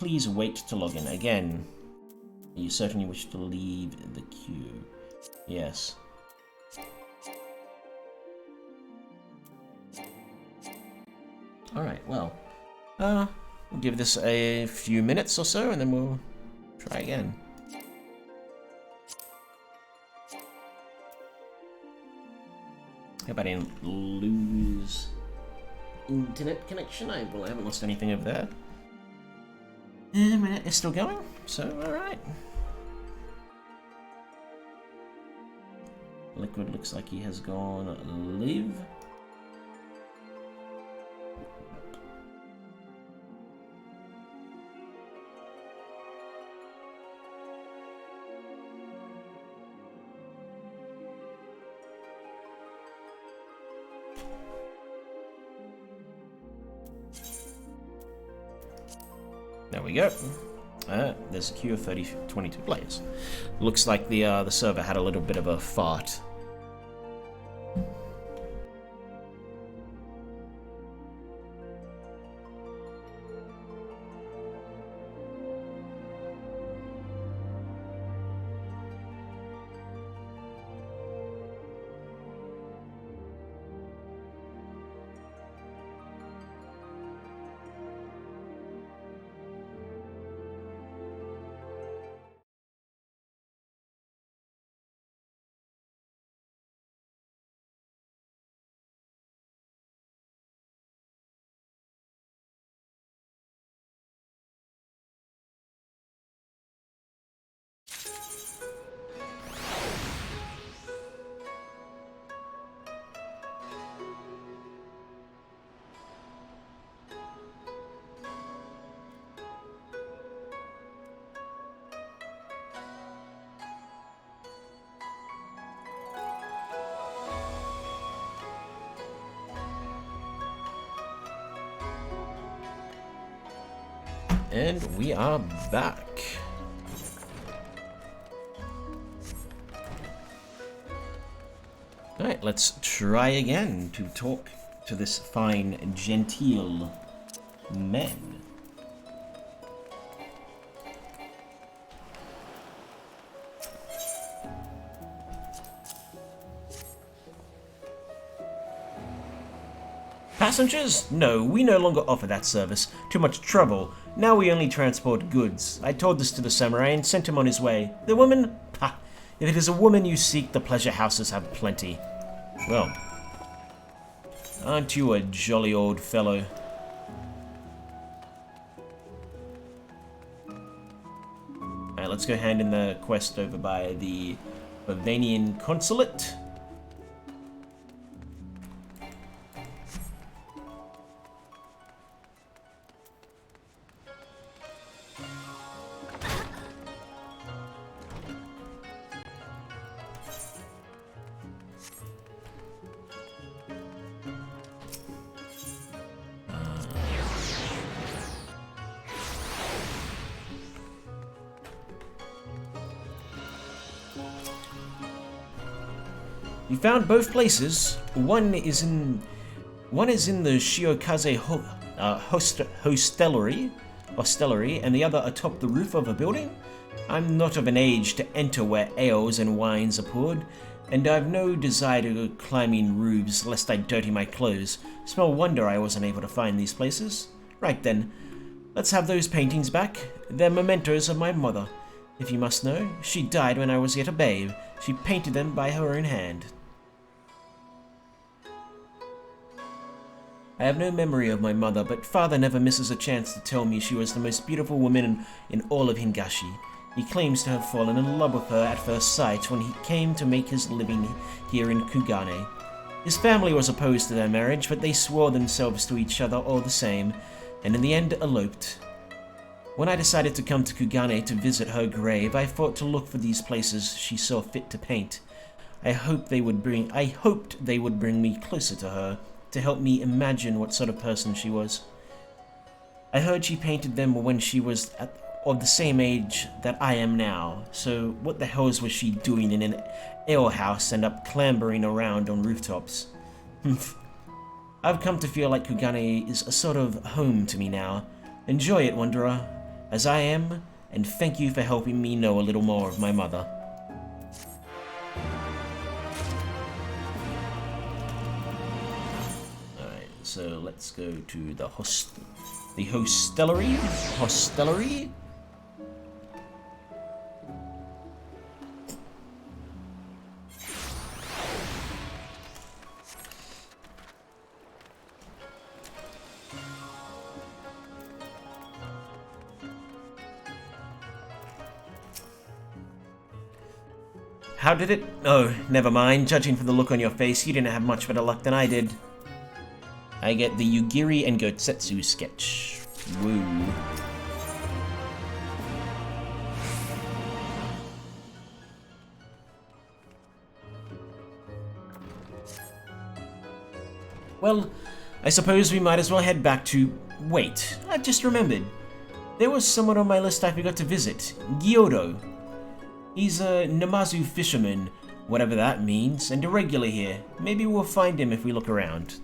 Please wait to log in. Again, you certainly wish to leave the queue. Yes. Alright, well, we'll give this a few minutes or so, and then we'll try again. Hope I didn't lose internet connection. I haven't lost anything over there. And it's still going, so alright. Liquid looks like he has gone live. There we go. There's a queue of 22 players. Looks like the server had a little bit of a fart. And we are back. Alright, let's try again to talk to this fine, genteel man. Passengers? No, we no longer offer that service. Too much trouble. Now we only transport goods. I told this to the samurai and sent him on his way. The woman? Ha! If it is a woman you seek, the pleasure houses have plenty. Well, aren't you a jolly old fellow? Alright, let's go hand in the quest over by the Bavanian consulate. You found both places. One is in the Shiokaze hostelry, and the other atop the roof of a building. I'm not of an age to enter where ales and wines are poured, and I've no desire to go climbing roofs lest I dirty my clothes. Small wonder I wasn't able to find these places. Right then, let's have those paintings back. They're mementos of my mother. If you must know, she died when I was yet a babe. She painted them by her own hand. I have no memory of my mother, but father never misses a chance to tell me she was the most beautiful woman in all of Hingashi. He claims to have fallen in love with her at first sight when he came to make his living here in Kugane. His family was opposed to their marriage, but they swore themselves to each other all the same, and in the end eloped. When I decided to come to Kugane to visit her grave, I thought to look for these places she saw fit to paint. I hoped they would bring me closer to her, to help me imagine what sort of person she was. I heard she painted them when she was of the same age that I am now, so what the hells was she doing in an alehouse and up clambering around on rooftops? I've come to feel like Kugane is a sort of home to me now. Enjoy it, wanderer. as I am, and thank you for helping me know a little more of my mother. Alright, so let's go to the hostellery. How did it? Oh, never mind. Judging from the look on your face, you didn't have much better luck than I did. I get the Yugiri and Gotsetsu sketch. Woo. Well, I suppose we might as well head back to... Wait, I've just remembered. There was someone on my list I forgot to visit. Gyodo. He's a Namazu fisherman, whatever that means, and a regular here. Maybe we'll find him if we look around.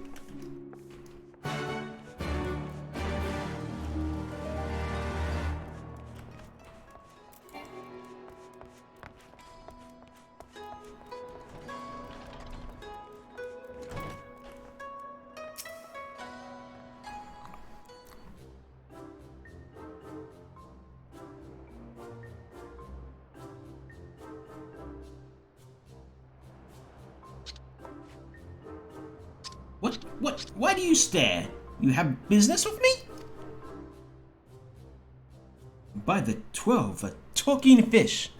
What? Why do you stare? You have business with me? By the 12, a talking fish.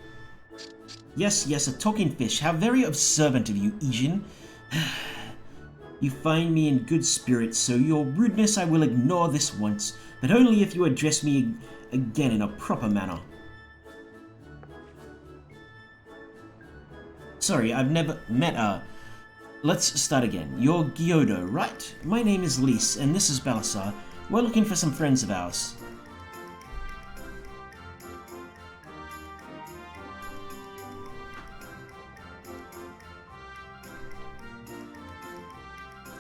Yes, a talking fish. How very observant of you, Ijin. You find me in good spirits, so your rudeness I will ignore this once, but only if you address me again in a proper manner. Sorry, I've never met Let's start again. You're Gyodo, right? My name is Lise, and this is Balasar. We're looking for some friends of ours.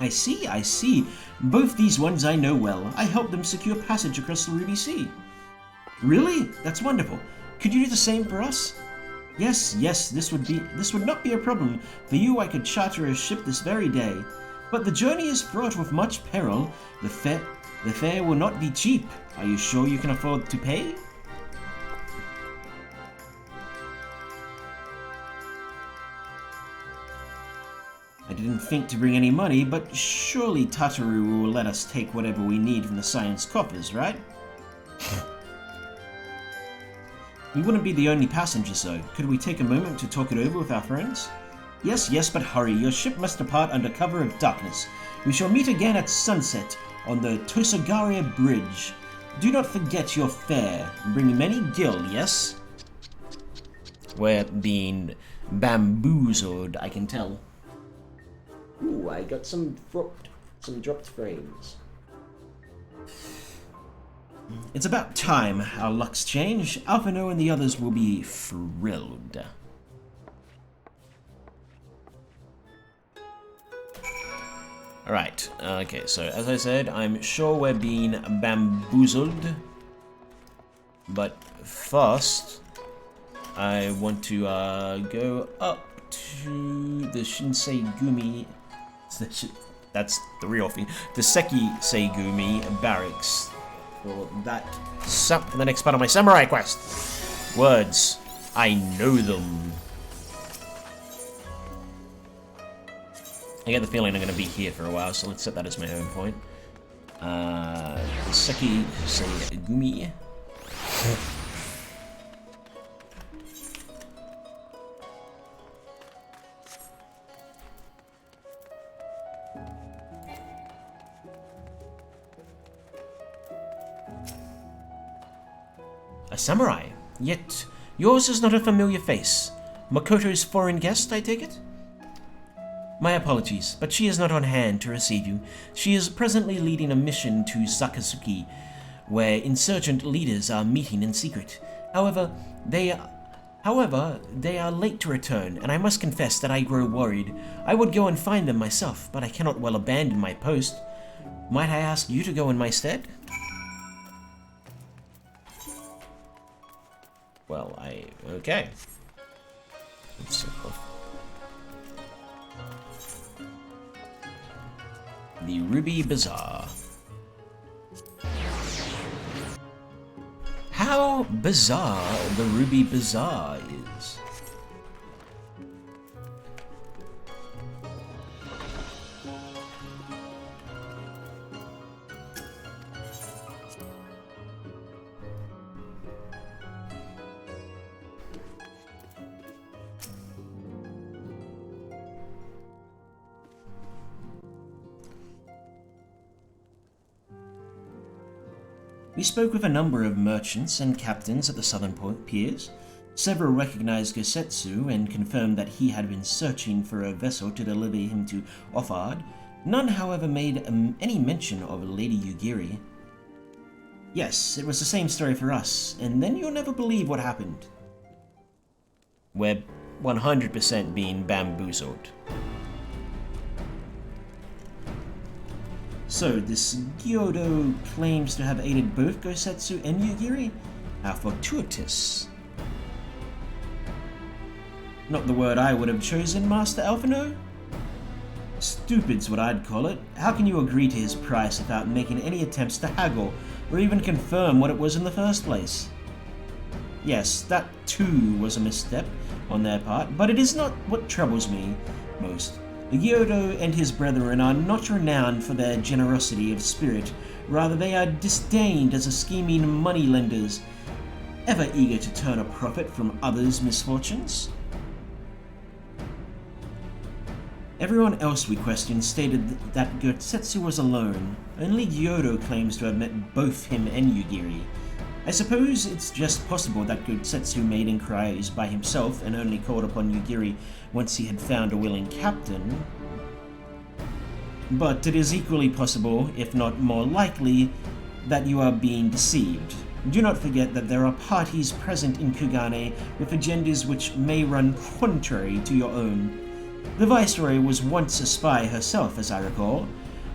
I see. Both these ones I know well. I helped them secure passage across the Ruby Sea. Really? That's wonderful. Could you do the same for us? Yes, this would not be a problem. For you I could charter a ship this very day. But the journey is fraught with much peril. The fare will not be cheap. Are you sure you can afford to pay? I didn't think to bring any money, but surely Tataru will let us take whatever we need from the science coffers, right? We wouldn't be the only passengers, though. Could we take a moment to talk it over with our friends? Yes, but hurry. Your ship must depart under cover of darkness. We shall meet again at sunset on the Tosagaria Bridge. Do not forget your fare. Bring many gil, yes? We're being bamboozled, I can tell. Ooh, I got some dropped frames. It's about time our lucks change. Alphino and the others will be thrilled. Alright, okay, so as I said, I'm sure we're being bamboozled. But first, I want to go up to the Shinsei Gumi. That's the real thing. The Seki Seigumi barracks. For the next part of my samurai quest. Words. I know them. I get the feeling I'm going to be here for a while, so let's set that as my home point. Seki Seigumi. A samurai, yet yours is not a familiar face. Makoto's foreign guest, I take it? My apologies, but she is not on hand to receive you. She is presently leading a mission to Sakazuki, where insurgent leaders are meeting in secret. However, they are late to return, and I must confess that I grow worried. I would go and find them myself, but I cannot well abandon my post. Might I ask you to go in my stead? Well, okay. Let's see. The Ruby Bazaar. How bizarre the Ruby Bazaar is. We spoke with a number of merchants and captains at the southern piers. Several recognized Gosetsu and confirmed that he had been searching for a vessel to deliver him to Offard. None, however, made any mention of Lady Yugiri. Yes, it was the same story for us, and then you'll never believe what happened. We're 100% being bamboozled. So, this Gyodo claims to have aided both Gosetsu and Yugiri? How fortuitous. Not the word I would have chosen, Master Alphino. Stupid's what I'd call it. How can you agree to his price without making any attempts to haggle, or even confirm what it was in the first place? Yes, that too was a misstep on their part, but it is not what troubles me most. Gyodo and his brethren are not renowned for their generosity of spirit, rather they are disdained as a scheming moneylenders, ever eager to turn a profit from others' misfortunes. Everyone else we questioned stated that Gosetsu was alone. Only Gyodo claims to have met both him and Yugiri. I suppose it's just possible that Gosetsu made inquiries by himself and only called upon Yugiri once he had found a willing captain. But it is equally possible, if not more likely, that you are being deceived. Do not forget that there are parties present in Kugane with agendas which may run contrary to your own. The Viceroy was once a spy herself, as I recall.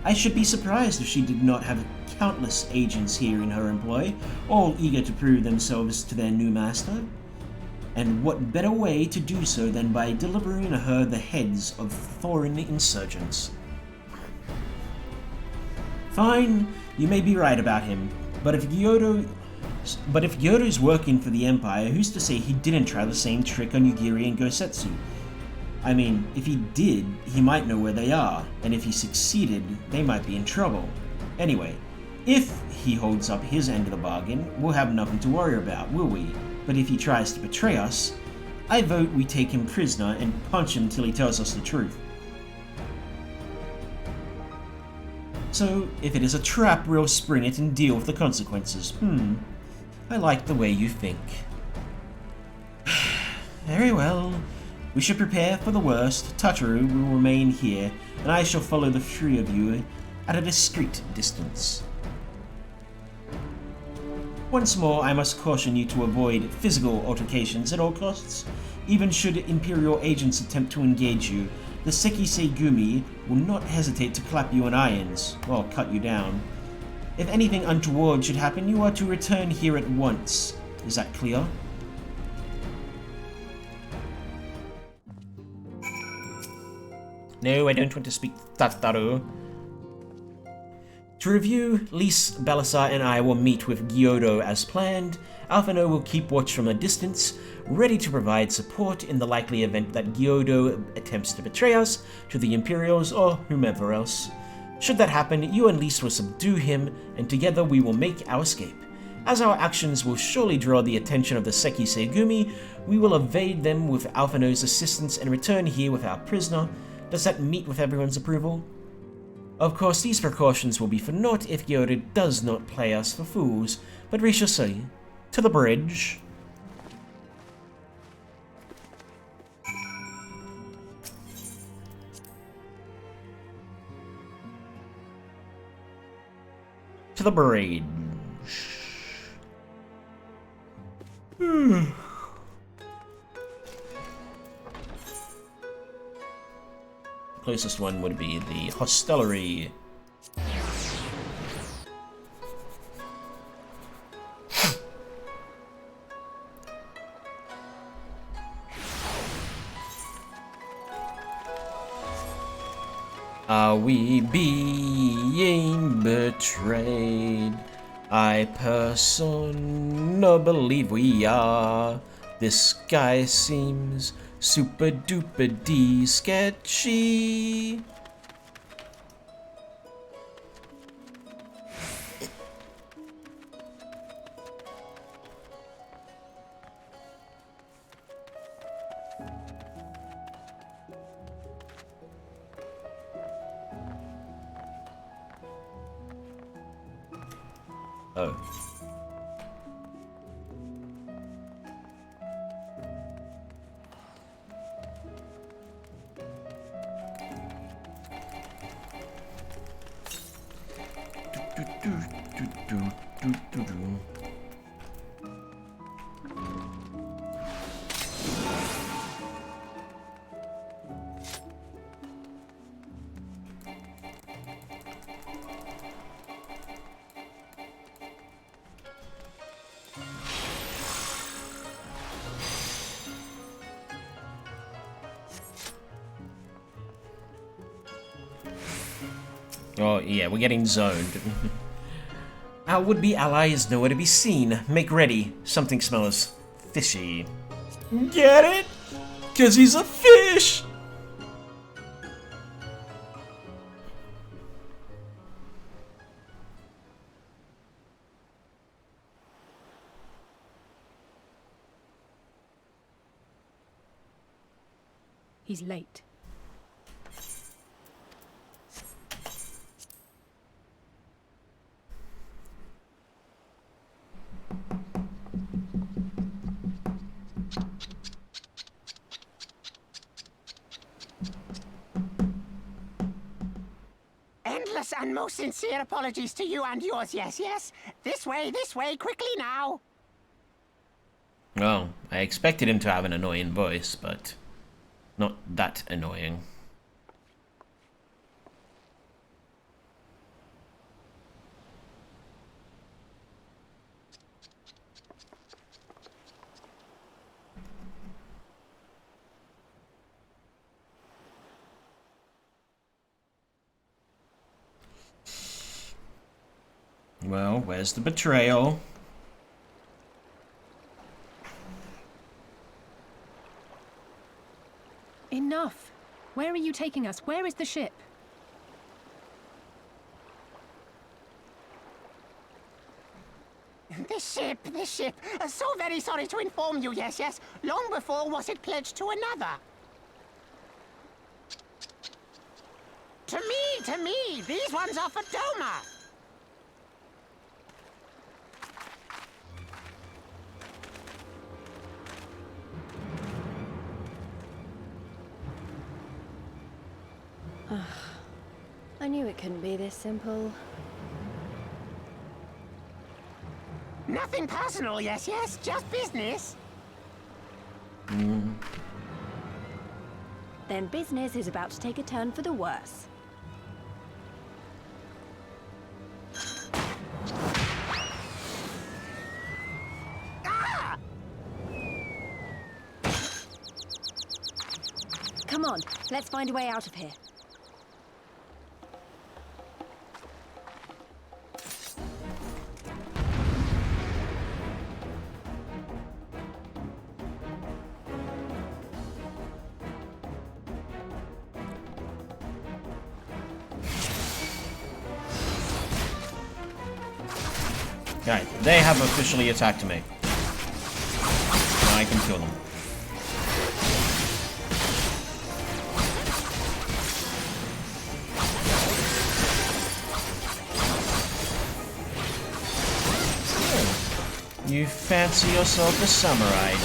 I should be surprised if she did not have countless agents here in her employ, all eager to prove themselves to their new master. And what better way to do so than by delivering her the heads of foreign insurgents? Fine, you may be right about him, but if Gyodo's working for the Empire, who's to say he didn't try the same trick on Yugiri and Gosetsu? I mean, if he did, he might know where they are, and if he succeeded, they might be in trouble. Anyway, if he holds up his end of the bargain, we'll have nothing to worry about, will we? But if he tries to betray us, I vote we take him prisoner and punch him till he tells us the truth. So, if it is a trap, we'll spring it and deal with the consequences. I like the way you think. Very well. We should prepare for the worst. Tataru will remain here, and I shall follow the three of you at a discreet distance. Once more, I must caution you to avoid physical altercations at all costs. Even should Imperial agents attempt to engage you, the Sekisei Gumi will not hesitate to clap you in irons, or cut you down. If anything untoward should happen, you are to return here at once. Is that clear? No, I don't want to speak Tataru. To review, Lys, Balasar, and I will meet with Gyodo as planned. Alphino will keep watch from a distance, ready to provide support in the likely event that Gyodo attempts to betray us to the Imperials or whomever else. Should that happen, you and Lys will subdue him, and together we will make our escape. As our actions will surely draw the attention of the Sekisei Gumi, we will evade them with Alphino's assistance and return here with our prisoner. Does that meet with everyone's approval? Of course, these precautions will be for naught if Gyodo does not play us for fools, but we shall see. To the bridge. To the bridge. Closest one would be the hostelry. Are we being betrayed? I personally believe we are. This guy seems super duper D sketchy. Oh. Oh, yeah, we're getting zoned. Our would-be ally is nowhere to be seen. Make ready. Something smells fishy. Get it? 'Cause he's a fish! He's late. Endless and most sincere apologies to you and yours, yes, yes. This way, quickly now. Well, I expected him to have an annoying voice, but not that annoying. Well, where's the betrayal? Enough! Where are you taking us? Where is the ship? This ship. So very sorry to inform you, yes, yes. Long before was it pledged to another. To me, these ones are for Doma. I knew it couldn't be this simple. Nothing personal, yes, yes, just business. Then business is about to take a turn for the worse. Ah! Come on, let's find a way out of here. Right, they have officially attacked me. Now I can kill them. Oh, you fancy yourself a samurai, do you?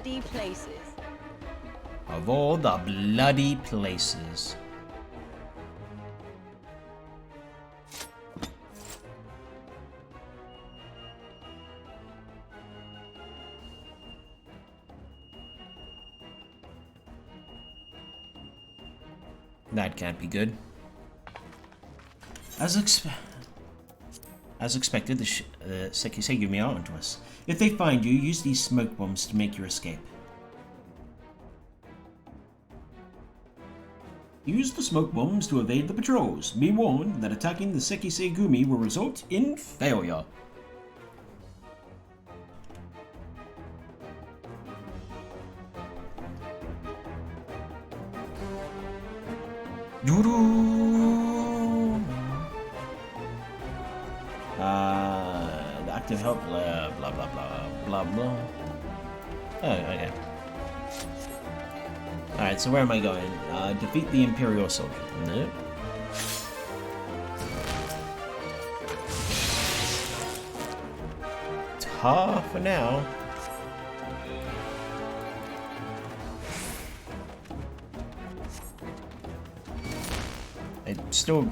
bloody places. Of all the bloody places. That can't be good. As expected, the Sekisegumi are onto us. If they find you, use these smoke bombs to make your escape. Use the smoke bombs to evade the patrols. Be warned that attacking the Sekisegumi will result in failure. The active help, blah blah blah blah blah. Oh, okay. Alright, so where am I going? Defeat the Imperial soldier. Nope. Ta for now.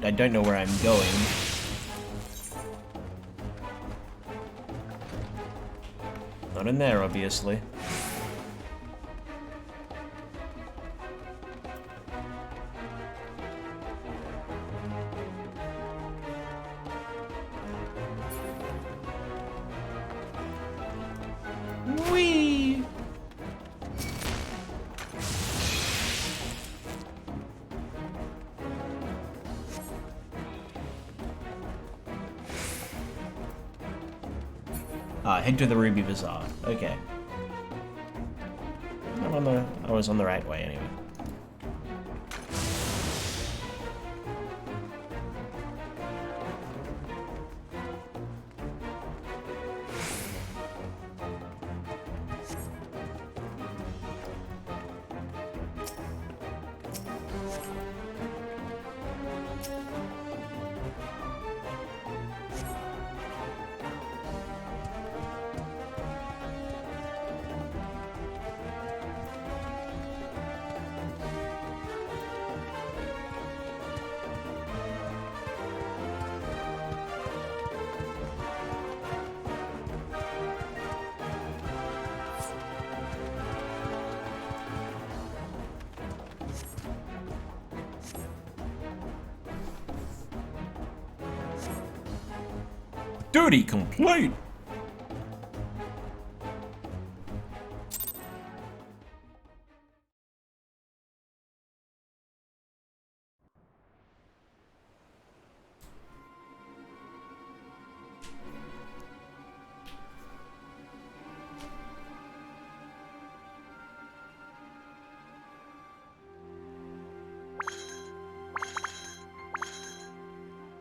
I don't know where I'm going. Not in there, obviously. Whee! Head to the Ruby Bazaar. Okay. I was on the right way anyway. Duty complete!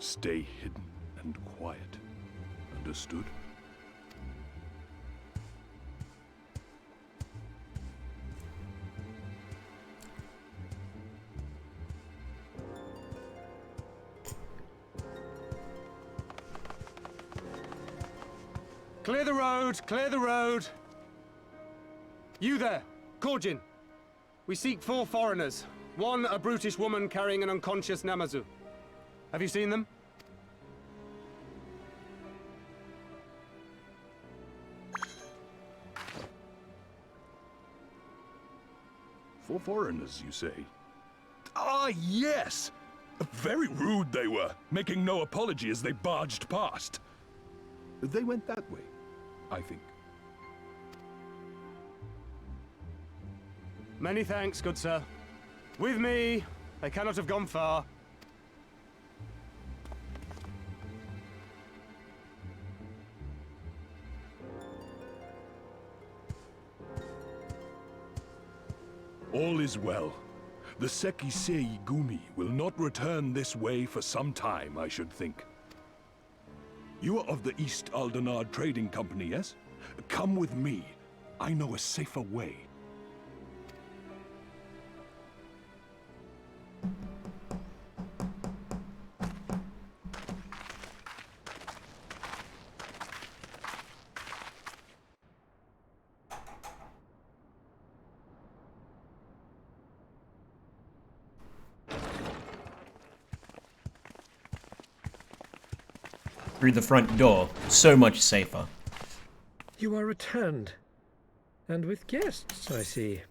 Stay hidden and quiet. Understood? Clear the road! Clear the road! You there, Korjin. We seek 4 foreigners. One, a brutish woman carrying an unconscious Namazu. Have you seen them? For foreigners, you say? Ah, yes! Very rude they were, making no apology as they barged past. They went that way, I think. Many thanks, good sir. With me, they cannot have gone far. All is well. The Sekisei Gumi will not return this way for some time, I should think. You are of the East Aldenard Trading Company, yes? Come with me. I know a safer way. through the front door. So much safer. You are returned. And with guests, I see.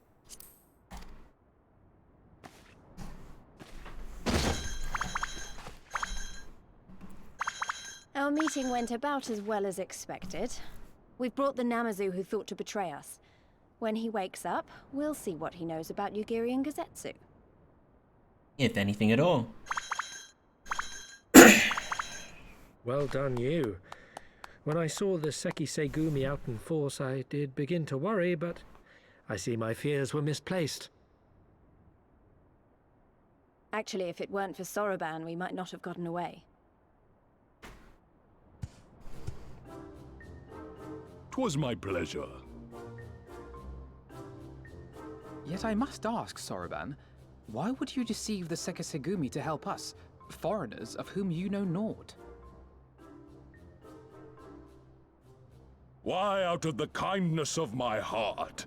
Our meeting went about as well as expected. We've brought the Namazu who thought to betray us. When he wakes up, we'll see what he knows about Yugiri and Gazetsu. If anything at all. Well done, you. When I saw the Seki Segumi out in force, I did begin to worry, but I see my fears were misplaced. Actually, if it weren't for Soroban, we might not have gotten away. 'Twas my pleasure. Yet I must ask, Soroban, why would you deceive the Sekisegumi to help us, foreigners of whom you know naught? Why, out of the kindness of my heart,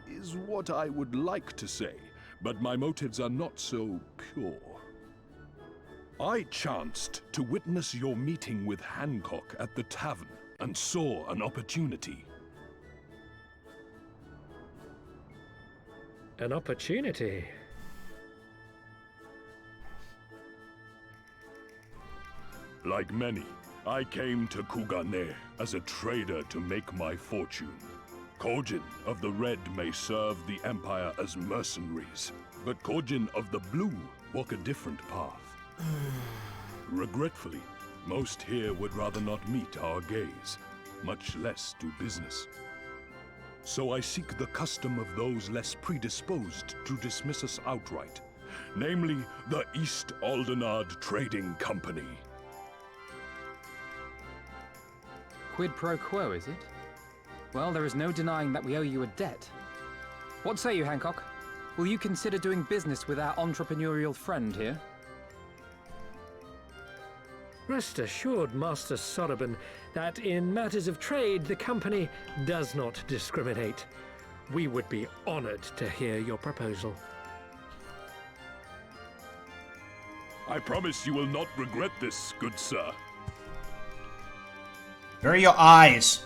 is what I would like to say, but my motives are not so pure. I chanced to witness your meeting with Hancock at the tavern, and saw an opportunity. An opportunity? Like many, I came to Kugane as a trader to make my fortune. Kojin of the Red may serve the Empire as mercenaries, but Kojin of the Blue walk a different path. Regretfully, most here would rather not meet our gaze, much less do business. So I seek the custom of those less predisposed to dismiss us outright, namely the East Aldenard Trading Company. Quid pro quo, is it? Well, there is no denying that we owe you a debt. What say you, Hancock? Will you consider doing business with our entrepreneurial friend here? Rest assured, Master Soroban, that in matters of trade, the company does not discriminate. We would be honored to hear your proposal. I promise you will not regret this, good sir. Where are your eyes?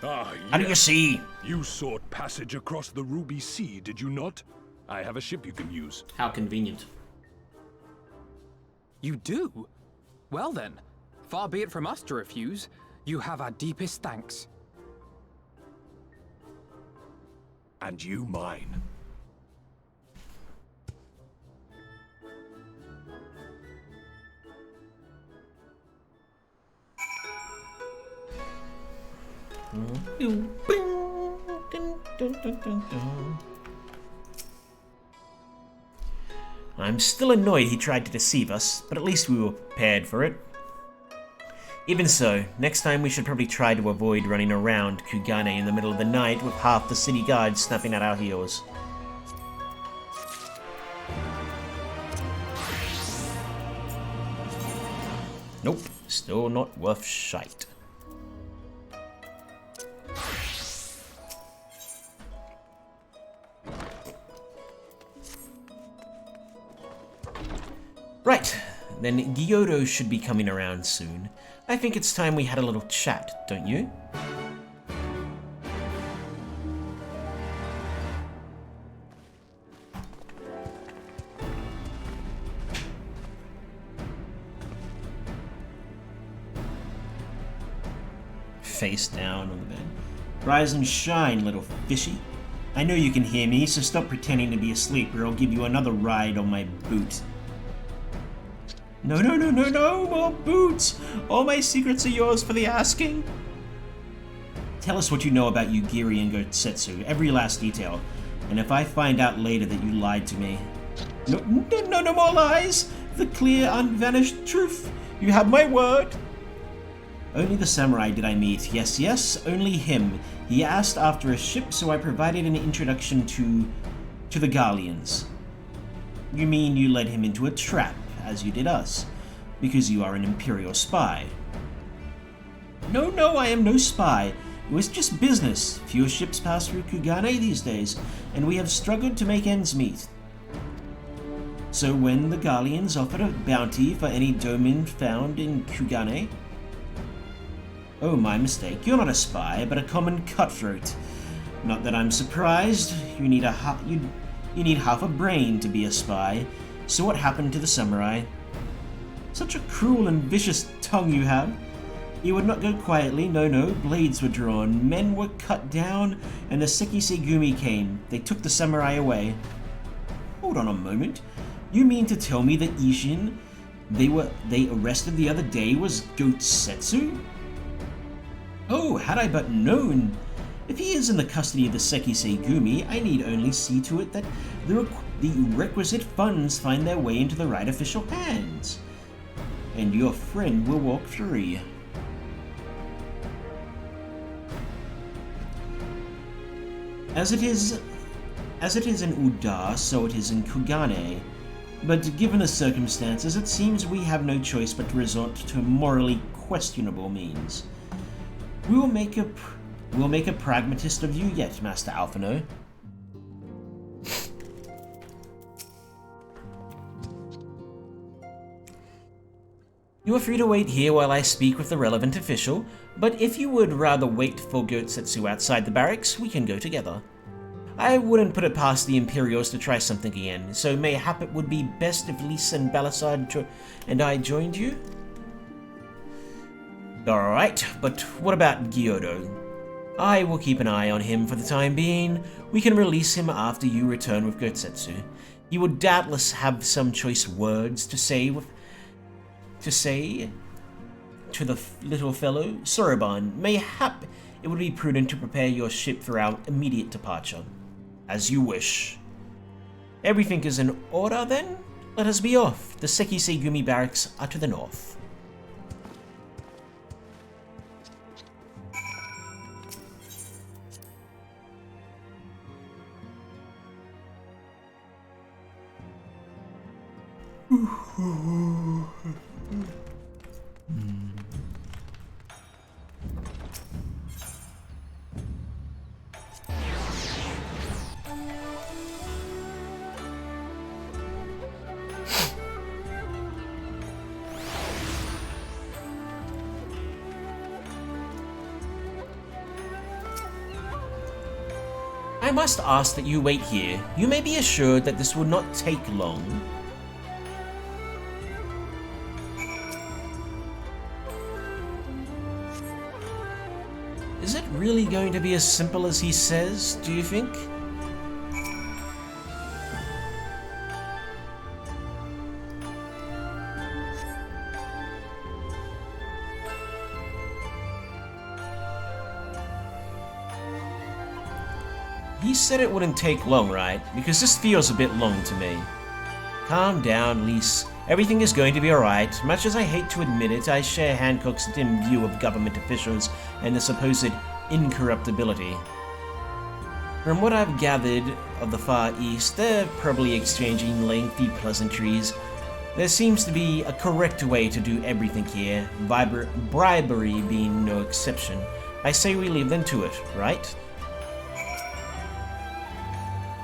Ah, How do you yes. see? You sought passage across the Ruby Sea, did you not? I have a ship you can use. How convenient. You do? Well then, far be it from us to refuse. You have our deepest thanks. And you mine. I'm still annoyed he tried to deceive us, but at least we were prepared for it. Even so, next time we should probably try to avoid running around Kugane in the middle of the night with half the city guards snapping at our heels. Nope, still not worth shite. Right, then Gyoro should be coming around soon. I think it's time we had a little chat, don't you? Face down on the bed. Rise and shine, little fishy. I know you can hear me, so stop pretending to be asleep or I'll give you another ride on my boot. No, more boots! All my secrets are yours for the asking. Tell us what you know about Yugiri and Gazetsu, every last detail. And if I find out later that you lied to me... No more lies! The clear, unvanished truth! You have my word! Only the samurai did I meet. Yes, only him. He asked after a ship, so I provided an introduction to the Galleons. You mean you led him into a trap, as you did us, because you are an Imperial spy. No, I am no spy. It was just business. Fewer ships pass through Kugane these days, and we have struggled to make ends meet. So when the Galleons offered a bounty for any domain found in Kugane, Oh, my mistake. You're not a spy, but a common cutthroat. Not that I'm surprised. You need half a brain to be a spy. So what happened to the samurai? Such a cruel and vicious tongue you have. You would not go quietly, no, blades were drawn, men were cut down, and the Sekisei came. They took the samurai away. Hold on a moment. You mean to tell me that Ishin they arrested the other day was Goat Setsu? Oh, had I but known! If he is in the custody of the Sekisei, I need only see to it that the requisite funds find their way into the right official hands. And your friend will walk free. As it is in Uda, so it is in Kugane. But given the circumstances, it seems we have no choice but to resort to morally questionable means. We'll make a pragmatist of you yet, Master Alphino. You are free to wait here while I speak with the relevant official, but if you would rather wait for Goetsetsu outside the barracks, we can go together. I wouldn't put it past the Imperials to try something again, so mayhap it would be best if Lisa and Balasard and I joined you? Alright, but what about Gyodo? I will keep an eye on him for the time being. We can release him after you return with Goetsetsu. He would doubtless have some choice words to say to the little fellow. Soroban, mayhap it would be prudent to prepare your ship for our immediate departure. As you wish. Everything is in order then? Let us be off. The Sekisei barracks are to the north. I must ask that you wait here. You may be assured that this will not take long. Is it really going to be as simple as he says, do you think? He said it wouldn't take long, right? Because this feels a bit long to me. Calm down, Lise. Everything is going to be alright. Much as I hate to admit it, I share Hancock's dim view of government officials and the supposed incorruptibility. From what I've gathered of the Far East, they're probably exchanging lengthy pleasantries. There seems to be a correct way to do everything here, bribery being no exception. I say we leave them to it, right?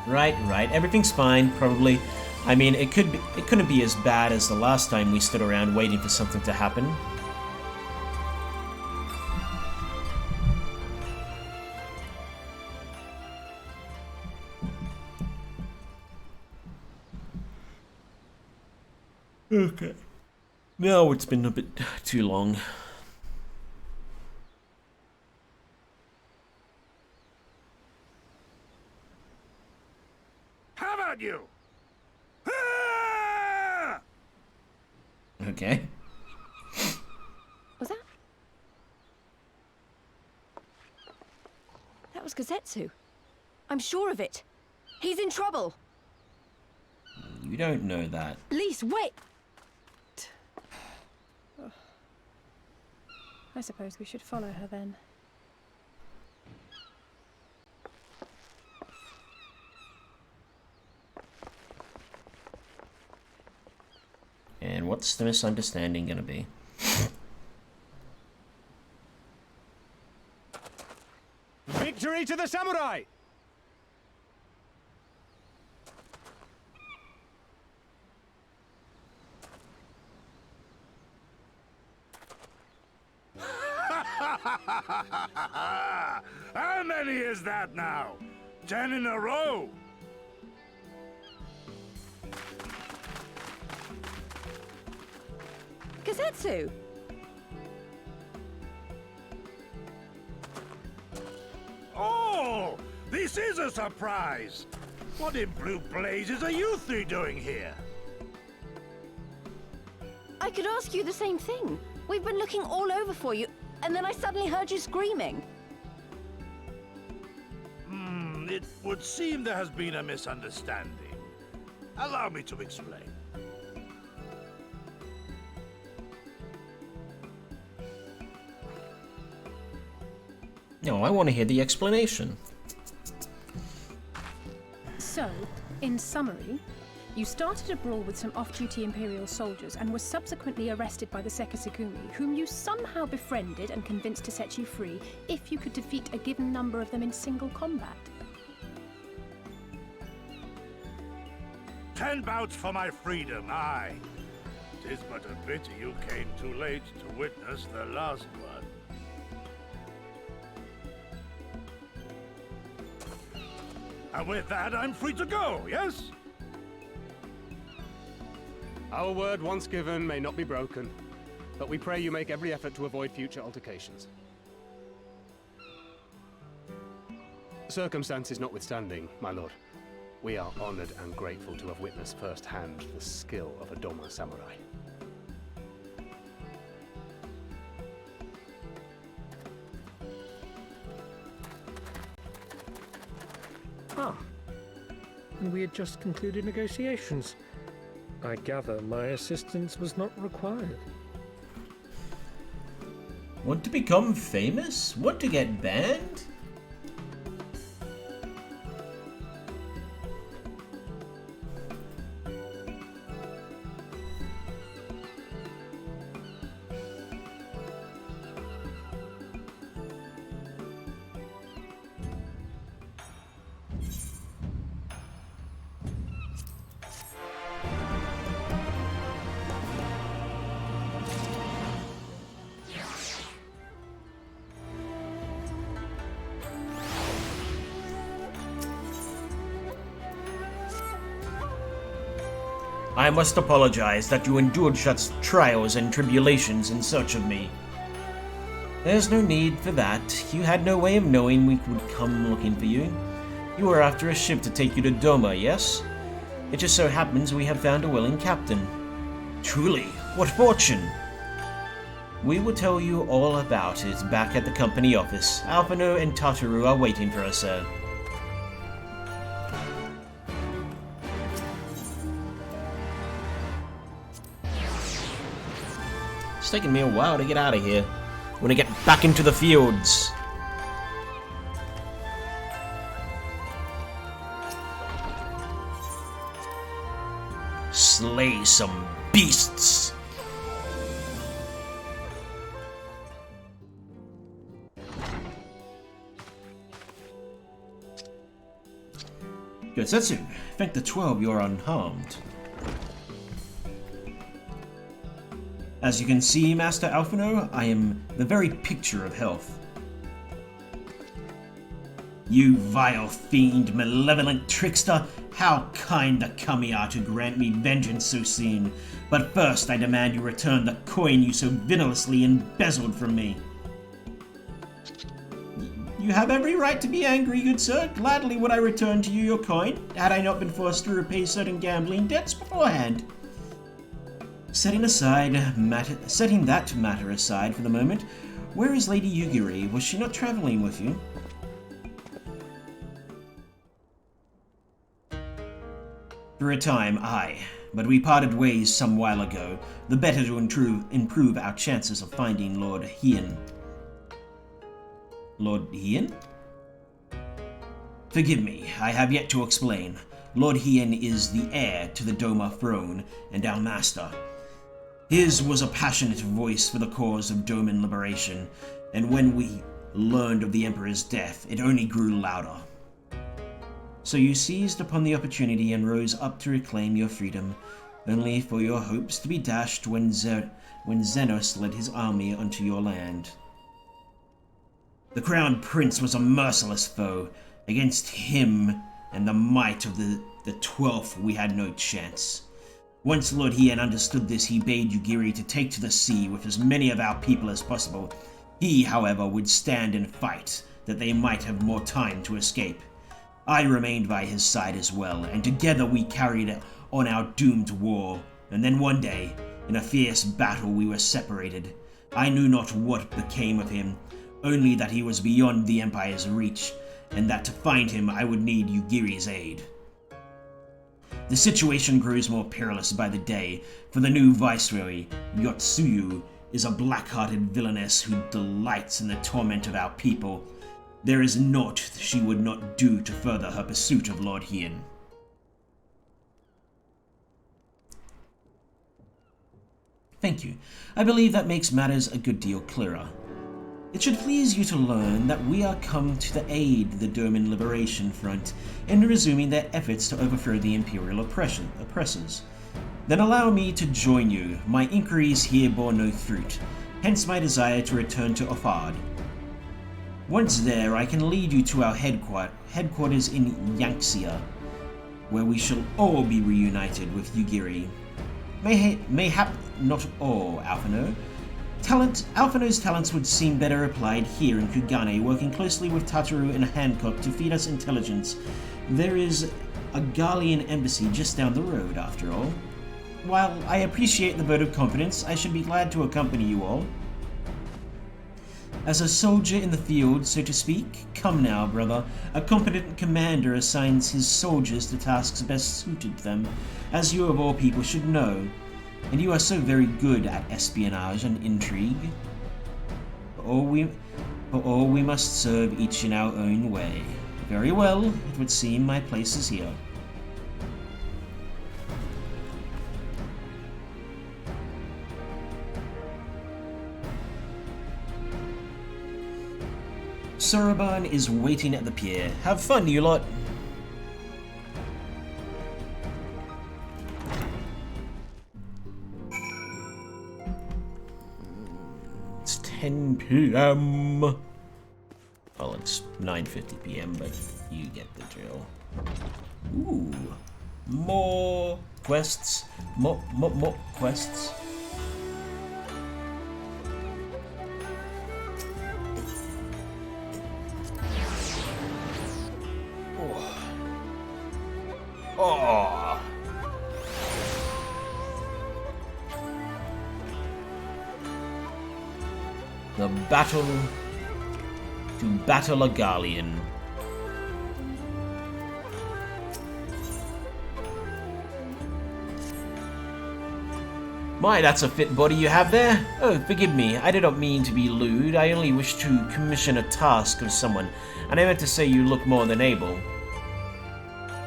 Right. Everything's fine, probably. I mean, it couldn't be as bad as the last time we stood around waiting for something to happen. Okay. Now it's been a bit too long. How about you? Okay. Was that? That was Gazetsu. I'm sure of it. He's in trouble. You don't know that. Lise, wait! I suppose we should follow her then. And what's the misunderstanding gonna be? Victory to the samurai! How many is that now? 10 in a row? Gazetsu! Oh, this is a surprise. What in blue blazes are you three doing here? I could ask you the same thing. We've been looking all over for you, and then I suddenly heard you screaming. It would seem there has been a misunderstanding. Allow me to explain. No, I want to hear the explanation. So, in summary, you started a brawl with some off-duty Imperial soldiers and were subsequently arrested by the Sekisagumi, whom you somehow befriended and convinced to set you free if you could defeat a given number of them in single combat. 10 bouts for my freedom, aye. 'Tis but a pity you came too late to witness the last one. And with that, I'm free to go, yes? Our word once given may not be broken, but we pray you make every effort to avoid future altercations. Circumstances notwithstanding, my lord, we are honored and grateful to have witnessed firsthand the skill of a Doma samurai. Ah, and we had just concluded negotiations. I gather my assistance was not required. Want to become famous? Want to get banned? I must apologize that you endured such trials and tribulations in search of me. There's no need for that. You had no way of knowing we would come looking for you. You were after a ship to take you to Doma, yes? It just so happens we have found a willing captain. Truly, what fortune! We will tell you all about it back at the company office. Alphino and Tataru are waiting for us, sir. It's taken me a while to get out of here. I want to get back into the fields. Slay some beasts. Gosetsu, thank the 12 you're unharmed. As you can see, Master Alphino, I am the very picture of health. You vile fiend, malevolent trickster, how kind the kami are to grant me vengeance so soon. But first I demand you return the coin you so villainously embezzled from me. You have every right to be angry, good sir. Gladly would I return to you your coin, had I not been forced to repay certain gambling debts beforehand. Setting that matter aside for the moment, where is Lady Yugiri? Was she not traveling with you? For a time, aye, but we parted ways some while ago, the better to improve our chances of finding Lord Hien. Lord Hien? Forgive me, I have yet to explain. Lord Hien is the heir to the Doma throne and our master. His was a passionate voice for the cause of Doman liberation, and when we learned of the Emperor's death, it only grew louder. So you seized upon the opportunity and rose up to reclaim your freedom, only for your hopes to be dashed when Zenos led his army onto your land. The Crown Prince was a merciless foe. Against him and the might of the 12th, we had no chance. Once Lord Hien understood this, he bade Yugiri to take to the sea with as many of our people as possible. He, however, would stand and fight, that they might have more time to escape. I remained by his side as well, and together we carried on our doomed war. And then one day, in a fierce battle, we were separated. I knew not what became of him, only that he was beyond the Empire's reach, and that to find him I would need Yugiri's aid. The situation grows more perilous by the day, for the new viceroy, Yotsuyu, is a black-hearted villainess who delights in the torment of our people. There is naught she would not do to further her pursuit of Lord Hien. Thank you. I believe that makes matters a good deal clearer. It should please you to learn that we are come to the aid the Doman Liberation Front in resuming their efforts to overthrow the Imperial oppressors. Then allow me to join you. My inquiries here bore no fruit, hence my desire to return to Offard. Once there, I can lead you to our headquarters in Yanxia, where we shall all be reunited with Yugiri. Mayhap not all, Alphino. Alphino's talents would seem better applied here in Kugane, working closely with Tataru and Hancock to feed us intelligence. There is a Garlean embassy just down the road, after all. While I appreciate the vote of confidence, I should be glad to accompany you all. As a soldier in the field, so to speak, come now, brother. A competent commander assigns his soldiers to tasks best suited them, as you of all people should know. And you are so very good at espionage and intrigue. For all we must serve each in our own way. Very well, it would seem my place is here. Soroban is waiting at the pier. Have fun, you lot! It's 10 p.m. Well, it's 9:50 p.m., but you get the drill. Ooh. More quests. More quests. Oh. The battle to battle a Garlean. My, that's a fit body you have there. Oh, forgive me, I did not mean to be lewd. I only wish to commission a task of someone, and I meant to say you look more than able.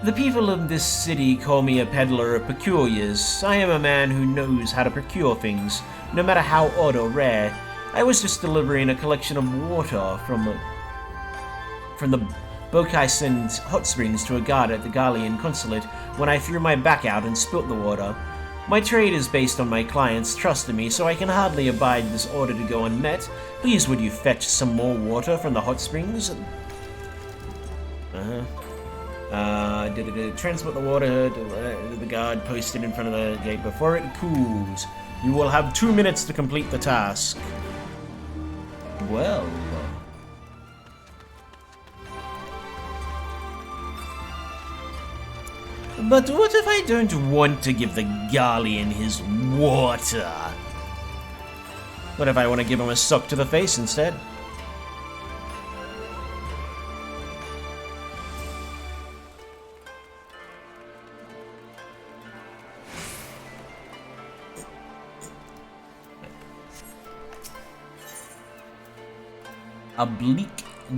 The people of this city call me a peddler of peculiars. I am a man who knows how to procure things, no matter how odd or rare. I was just delivering a collection of water from the Bokaisen hot springs to a guard at the Garlean consulate when I threw my back out and spilt the water. My trade is based on my clients' trust in me, so I can hardly abide this order to go unmet. Please would you fetch some more water from the hot springs? Transport the water to the guard posted in front of the gate before it cools. You will have 2 minutes to complete the task. Well... But what if I don't want to give the Garlean his water? What if I want to give him a sock to the face instead? A bleak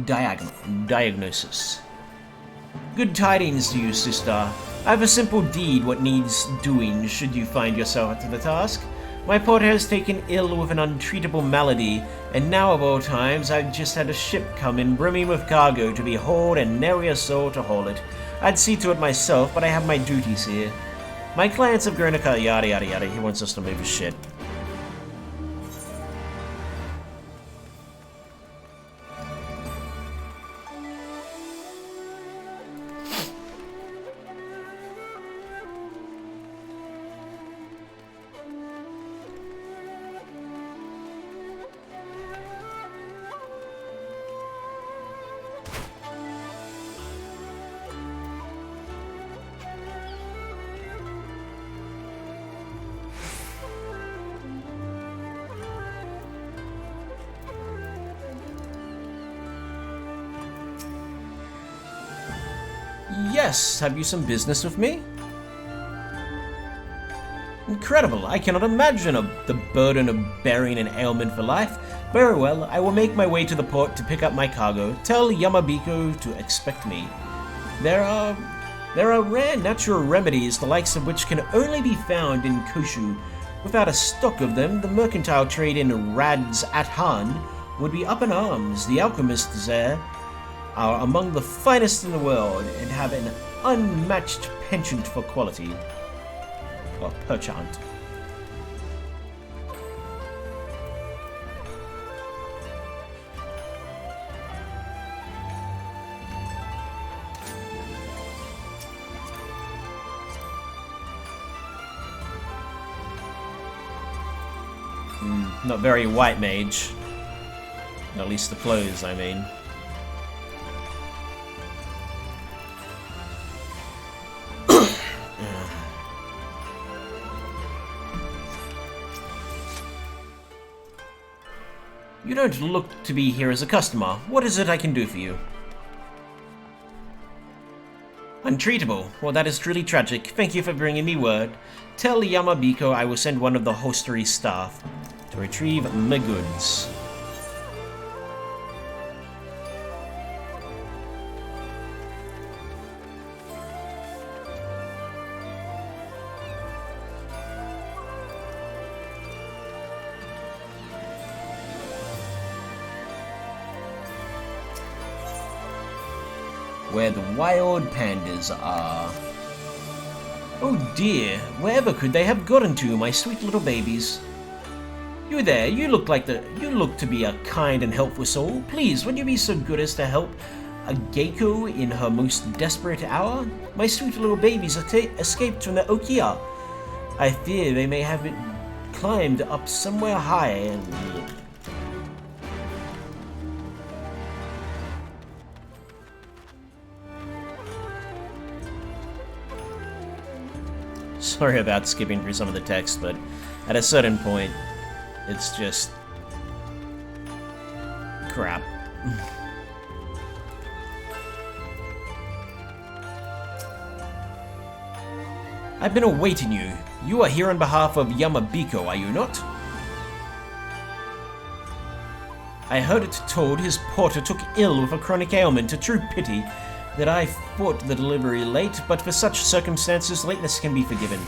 diagnosis. Good tidings to you, sister. I have a simple deed what needs doing should you find yourself up to the task. My porter has taken ill with an untreatable malady, and now of all times I've just had a ship come in brimming with cargo to be hauled and nary a soul to haul it. I'd see to it myself, but I have my duties here. My clients have grown a yada yada yada. He wants us to move his shit. Yes, have you some business with me? Incredible, I cannot imagine the burden of bearing an ailment for life. Very well, I will make my way to the port to pick up my cargo. Tell Yamabiko to expect me. There are rare natural remedies, the likes of which can only be found in Koshu. Without a stock of them, the mercantile trade in Rads at Han would be up in arms. The alchemists there are among the finest in the world and have an unmatched penchant for quality. Or perchant. Not very white mage. At least the clothes, I mean. You don't look to be here as a customer. What is it I can do for you? Untreatable. Well, that is truly tragic. Thank you for bringing me word. Tell Yamabiko I will send one of the hostery staff to retrieve my goods. Where the wild pandas are. Oh dear, wherever could they have gotten to, my sweet little babies? You there, you look to be a kind and helpful soul. Please, would you be so good as to help a geiko in her most desperate hour? My sweet little babies escaped from the Okia. I fear they may have climbed up somewhere high and... Sorry about skipping through some of the text, but at a certain point, it's just... crap. I've been awaiting you. You are here on behalf of Yamabiko, are you not? I heard it told his porter took ill with a chronic ailment, a true pity that I thought the delivery late, but for such circumstances, lateness can be forgiven.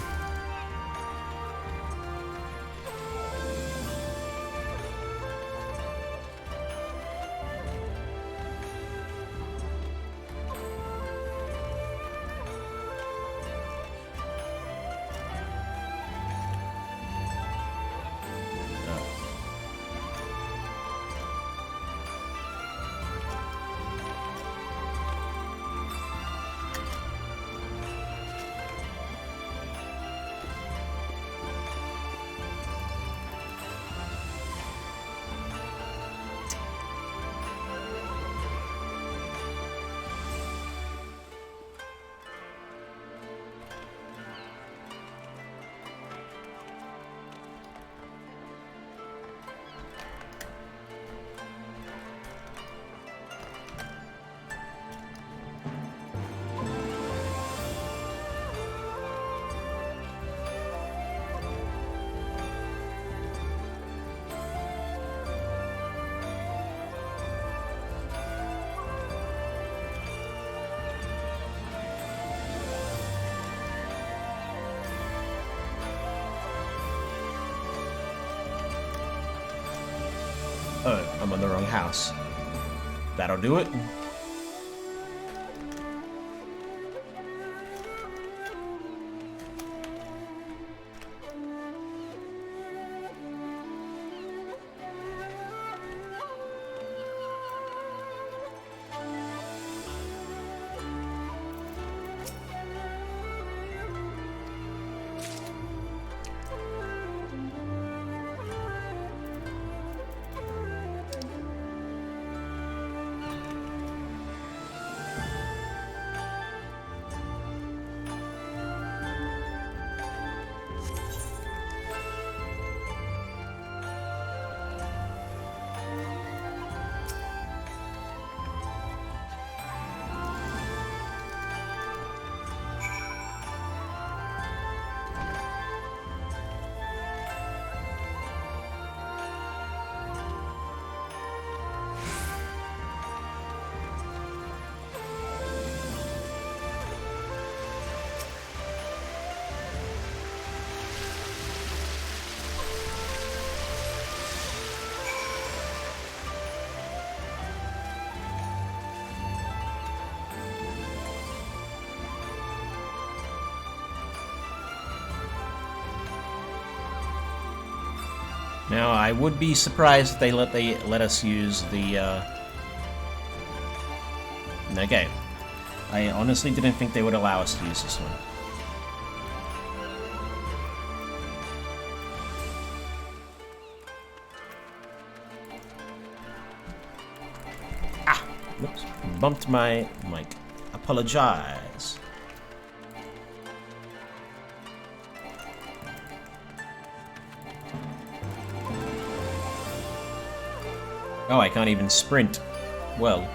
Oh, I'm on the wrong house. That'll do it. Now, I would be surprised if they let us use the, Okay. I honestly didn't think they would allow us to use this one. Ah! Whoops. Bumped my mic. Apologize. Oh, I can't even sprint. Well.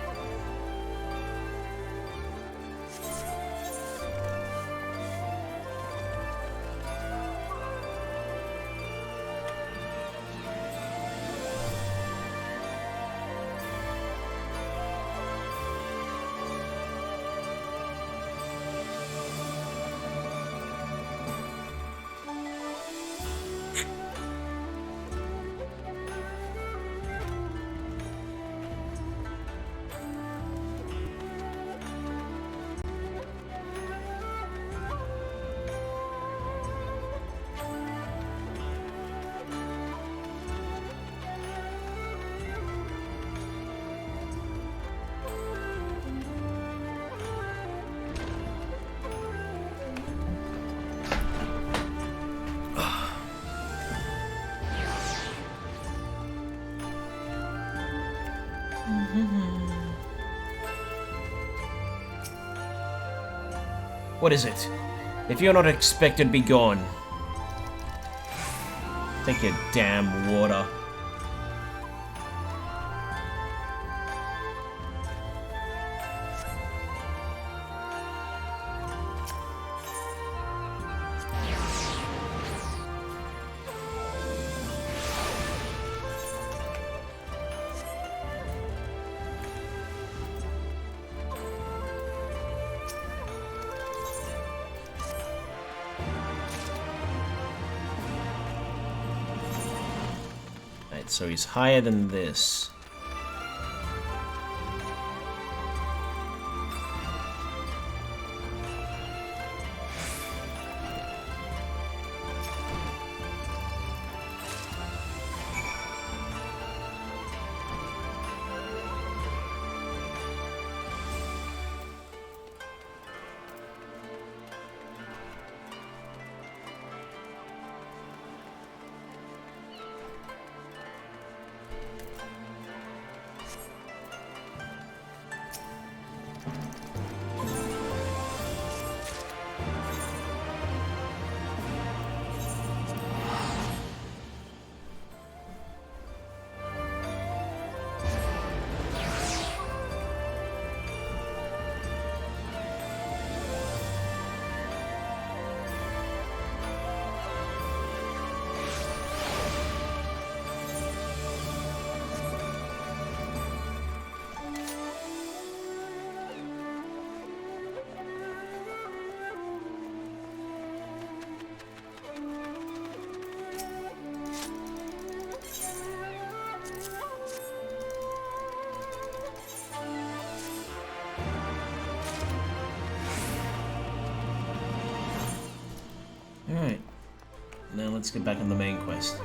What is it? If you're not expected, be gone. Take your damn water. So he's higher than this. Alright. Now let's get back on the main quest.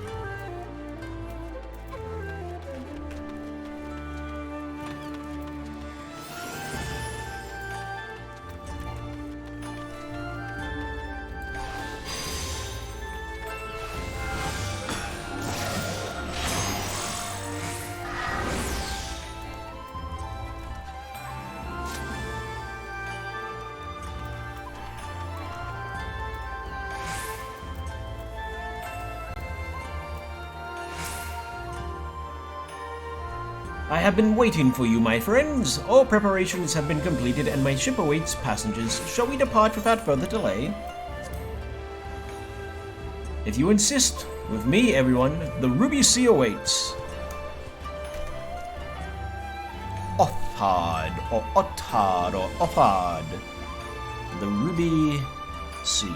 I have been waiting for you, my friends. All preparations have been completed and my ship awaits passengers. Shall we depart without further delay? If you insist, with me, everyone, the Ruby Sea awaits. Othard, or Othard, or Othard. The Ruby Sea.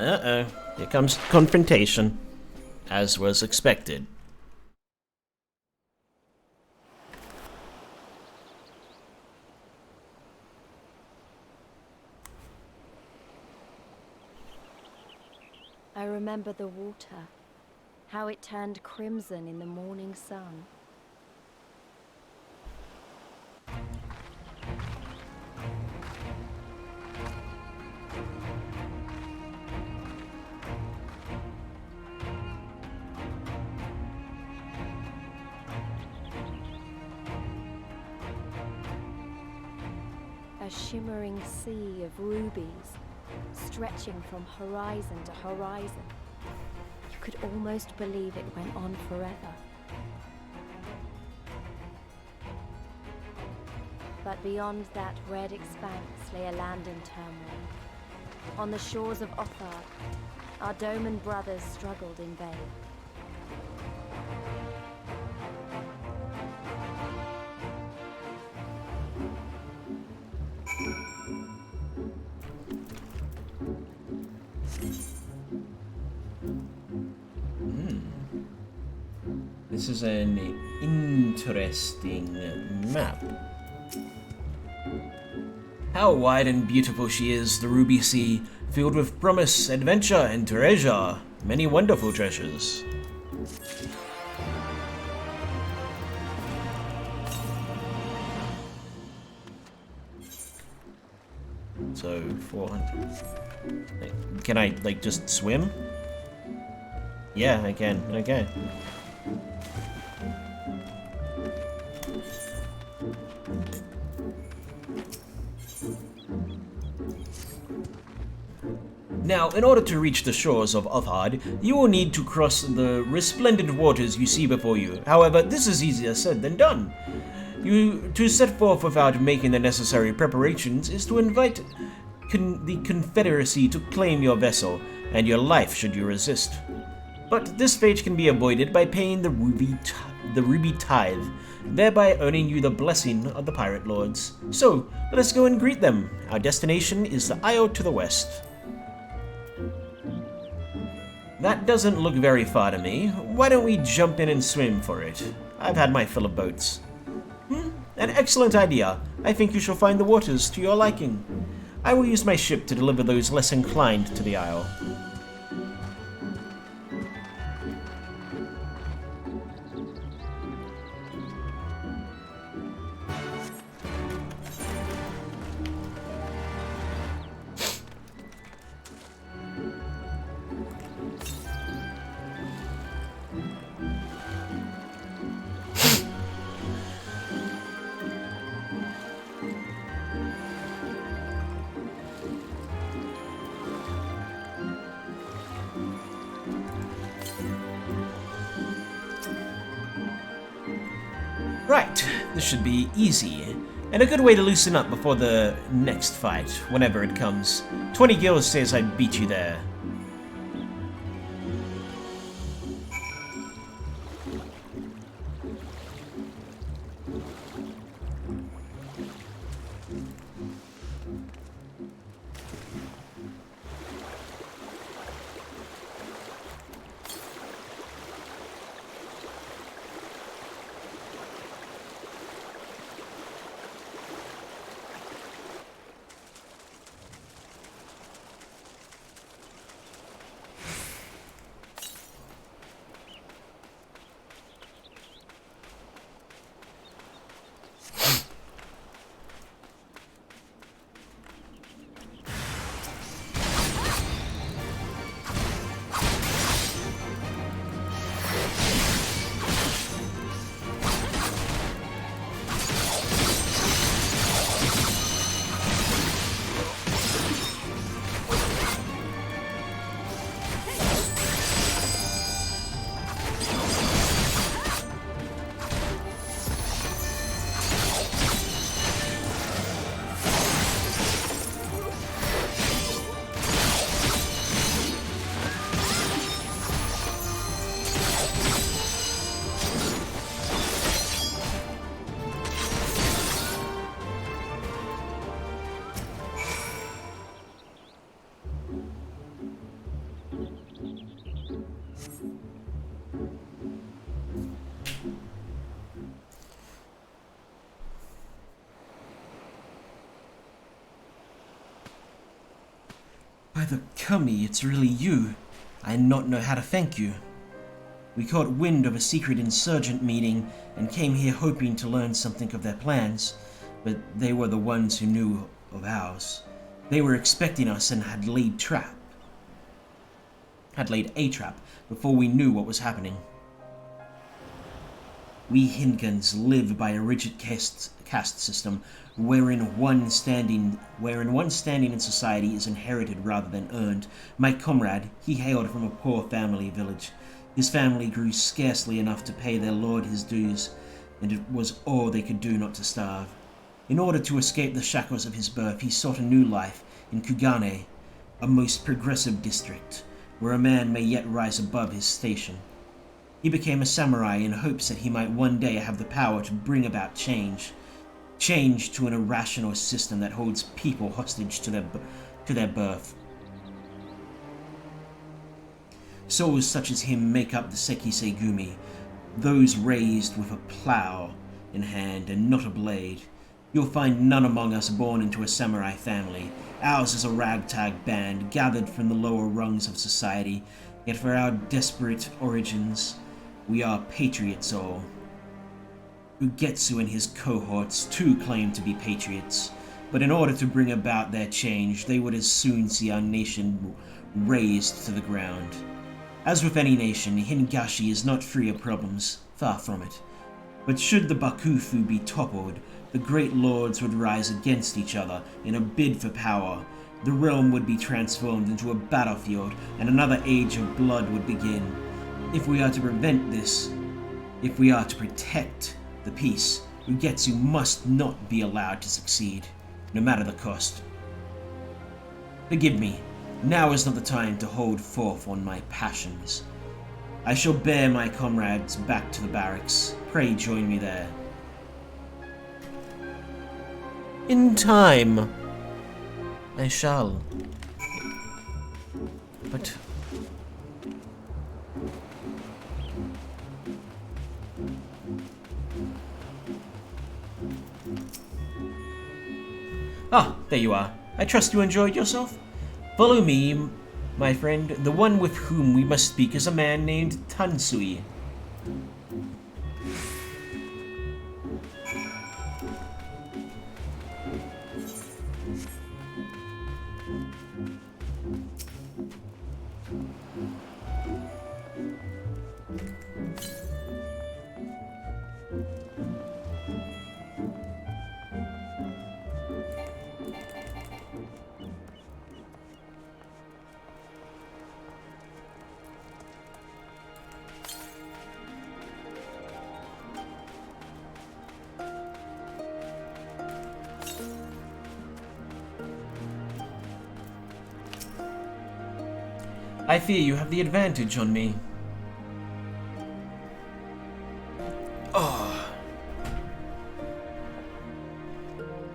Uh-oh. Here comes confrontation, as was expected. I remember the water, how it turned crimson in the morning sun. A shimmering sea of rubies, stretching from horizon to horizon. You could almost believe it went on forever. But beyond that red expanse lay a land in turmoil. On the shores of Othard, our Doman brothers struggled in vain. This is an interesting map. How wide and beautiful she is, the Ruby Sea, filled with promise, adventure, and treasure. Many wonderful treasures. So, 400. Can I, like, just swim? Yeah, I can. Okay. Now, in order to reach the shores of Othard, you will need to cross the resplendent waters you see before you. However, this is easier said than done. To set forth without making the necessary preparations is to invite the Confederacy to claim your vessel, and your life should you resist. But this fate can be avoided by paying the Ruby Tithe, thereby earning you the blessing of the Pirate Lords. So, let us go and greet them. Our destination is the Isle to the west. That doesn't look very far to me. Why don't we jump in and swim for it? I've had my fill of boats. An excellent idea. I think you shall find the waters to your liking. I will use my ship to deliver those less inclined to the Isle. Right, this should be easy, and a good way to loosen up before the next fight, whenever it comes. 20 gills says I'd beat you there. By the Kami, it's really you. I not know how to thank you. We caught wind of a secret insurgent meeting and came here hoping to learn something of their plans, but they were the ones who knew of ours. They were expecting us and had laid a trap before we knew what was happening. We Hingans live by a rigid caste system wherein one standing in society is inherited rather than earned. My comrade, he hailed from a poor family village. His family grew scarcely enough to pay their lord his dues, and it was all they could do not to starve. In order to escape the shackles of his birth, he sought a new life in Kugane, a most progressive district, where a man may yet rise above his station. He became a samurai in hopes that he might one day have the power to bring about change to an irrational system that holds people hostage to their birth. Souls such as him make up the Sekisei Gumi, those raised with a plow in hand and not a blade. You'll find none among us born into a samurai family. Ours is a ragtag band gathered from the lower rungs of society, yet for our desperate origins, we are patriots all. Ugetsu and his cohorts too claim to be patriots, but in order to bring about their change, they would as soon see our nation razed to the ground. As with any nation, Hingashi is not free of problems, far from it. But should the Bakufu be toppled, the great lords would rise against each other in a bid for power. The realm would be transformed into a battlefield, and another age of blood would begin. If we are to prevent this, if we are to protect the peace, Ugetsu must not be allowed to succeed, no matter the cost. Forgive me, now is not the time to hold forth on my passions. I shall bear my comrades back to the barracks. Pray join me there. In time, I shall. But there you are. I trust you enjoyed yourself. Follow me, my friend. The one with whom we must speak is a man named Tansui. I fear you have the advantage on me.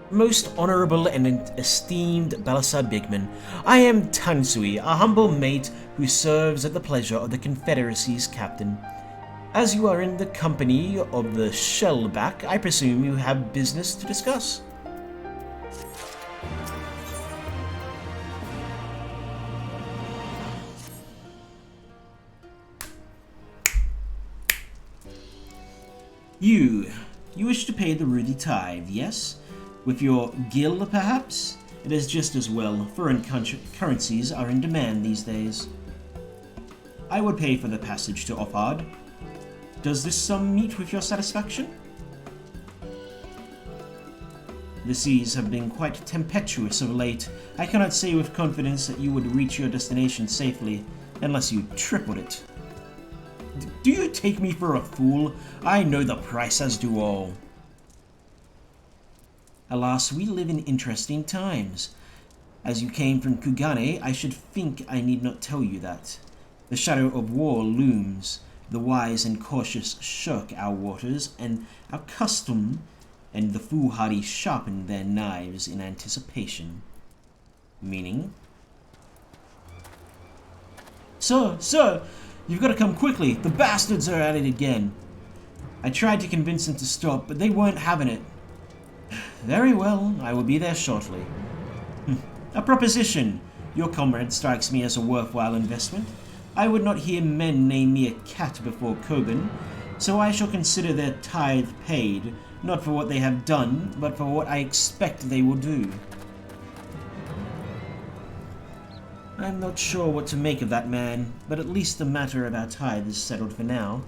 Most honorable and esteemed Balasar Bigman, I am Tansui, a humble mate who serves at the pleasure of the Confederacy's captain. As you are in the company of the Shellback, I presume you have business to discuss. You wish to pay the ruddy tithe, yes? With your guild, perhaps? It is just as well. Foreign currencies are in demand these days. I would pay for the passage to Offard. Does this sum meet with your satisfaction? The seas have been quite tempestuous of late. I cannot say with confidence that you would reach your destination safely, unless you tripled it. Do you take me for a fool? I know the price, as do all. Alas, we live in interesting times. As you came from Kugane, I should think I need not tell you that. The shadow of war looms. The wise and cautious shirk our waters, and our custom, and the foolhardy sharpen their knives in anticipation. Meaning? Sir! You've got to come quickly. The bastards are at it again. I tried to convince them to stop, but they weren't having it. Very well, I will be there shortly. A proposition. Your comrade strikes me as a worthwhile investment. I would not hear men name me a cat before Coburn, so I shall consider their tithe paid, not for what they have done, but for what I expect they will do. I'm not sure what to make of that man, but at least the matter of our tithe is settled for now.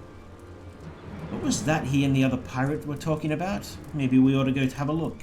What was that he and the other pirate were talking about? Maybe we ought to go to have a look.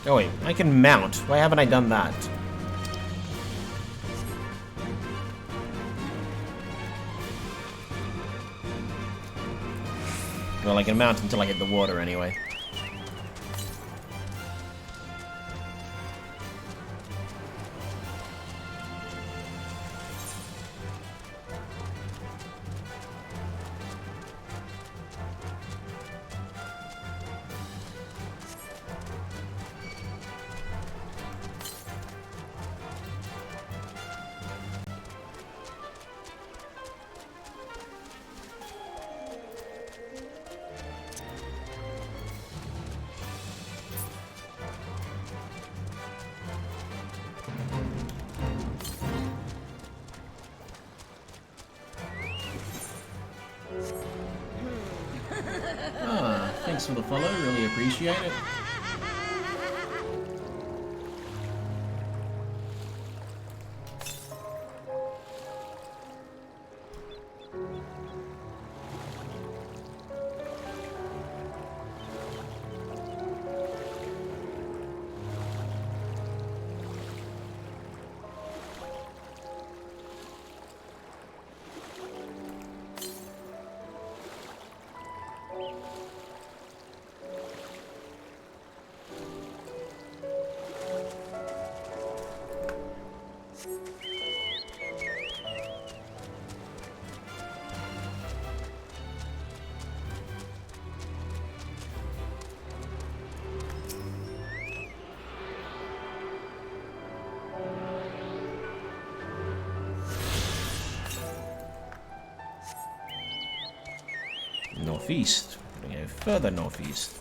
Oh wait, I can mount. Why haven't I done that? Well, I can mount until I hit the water anyway. Thanks for the follow, really appreciate it. Northeast. We're gonna go further northeast.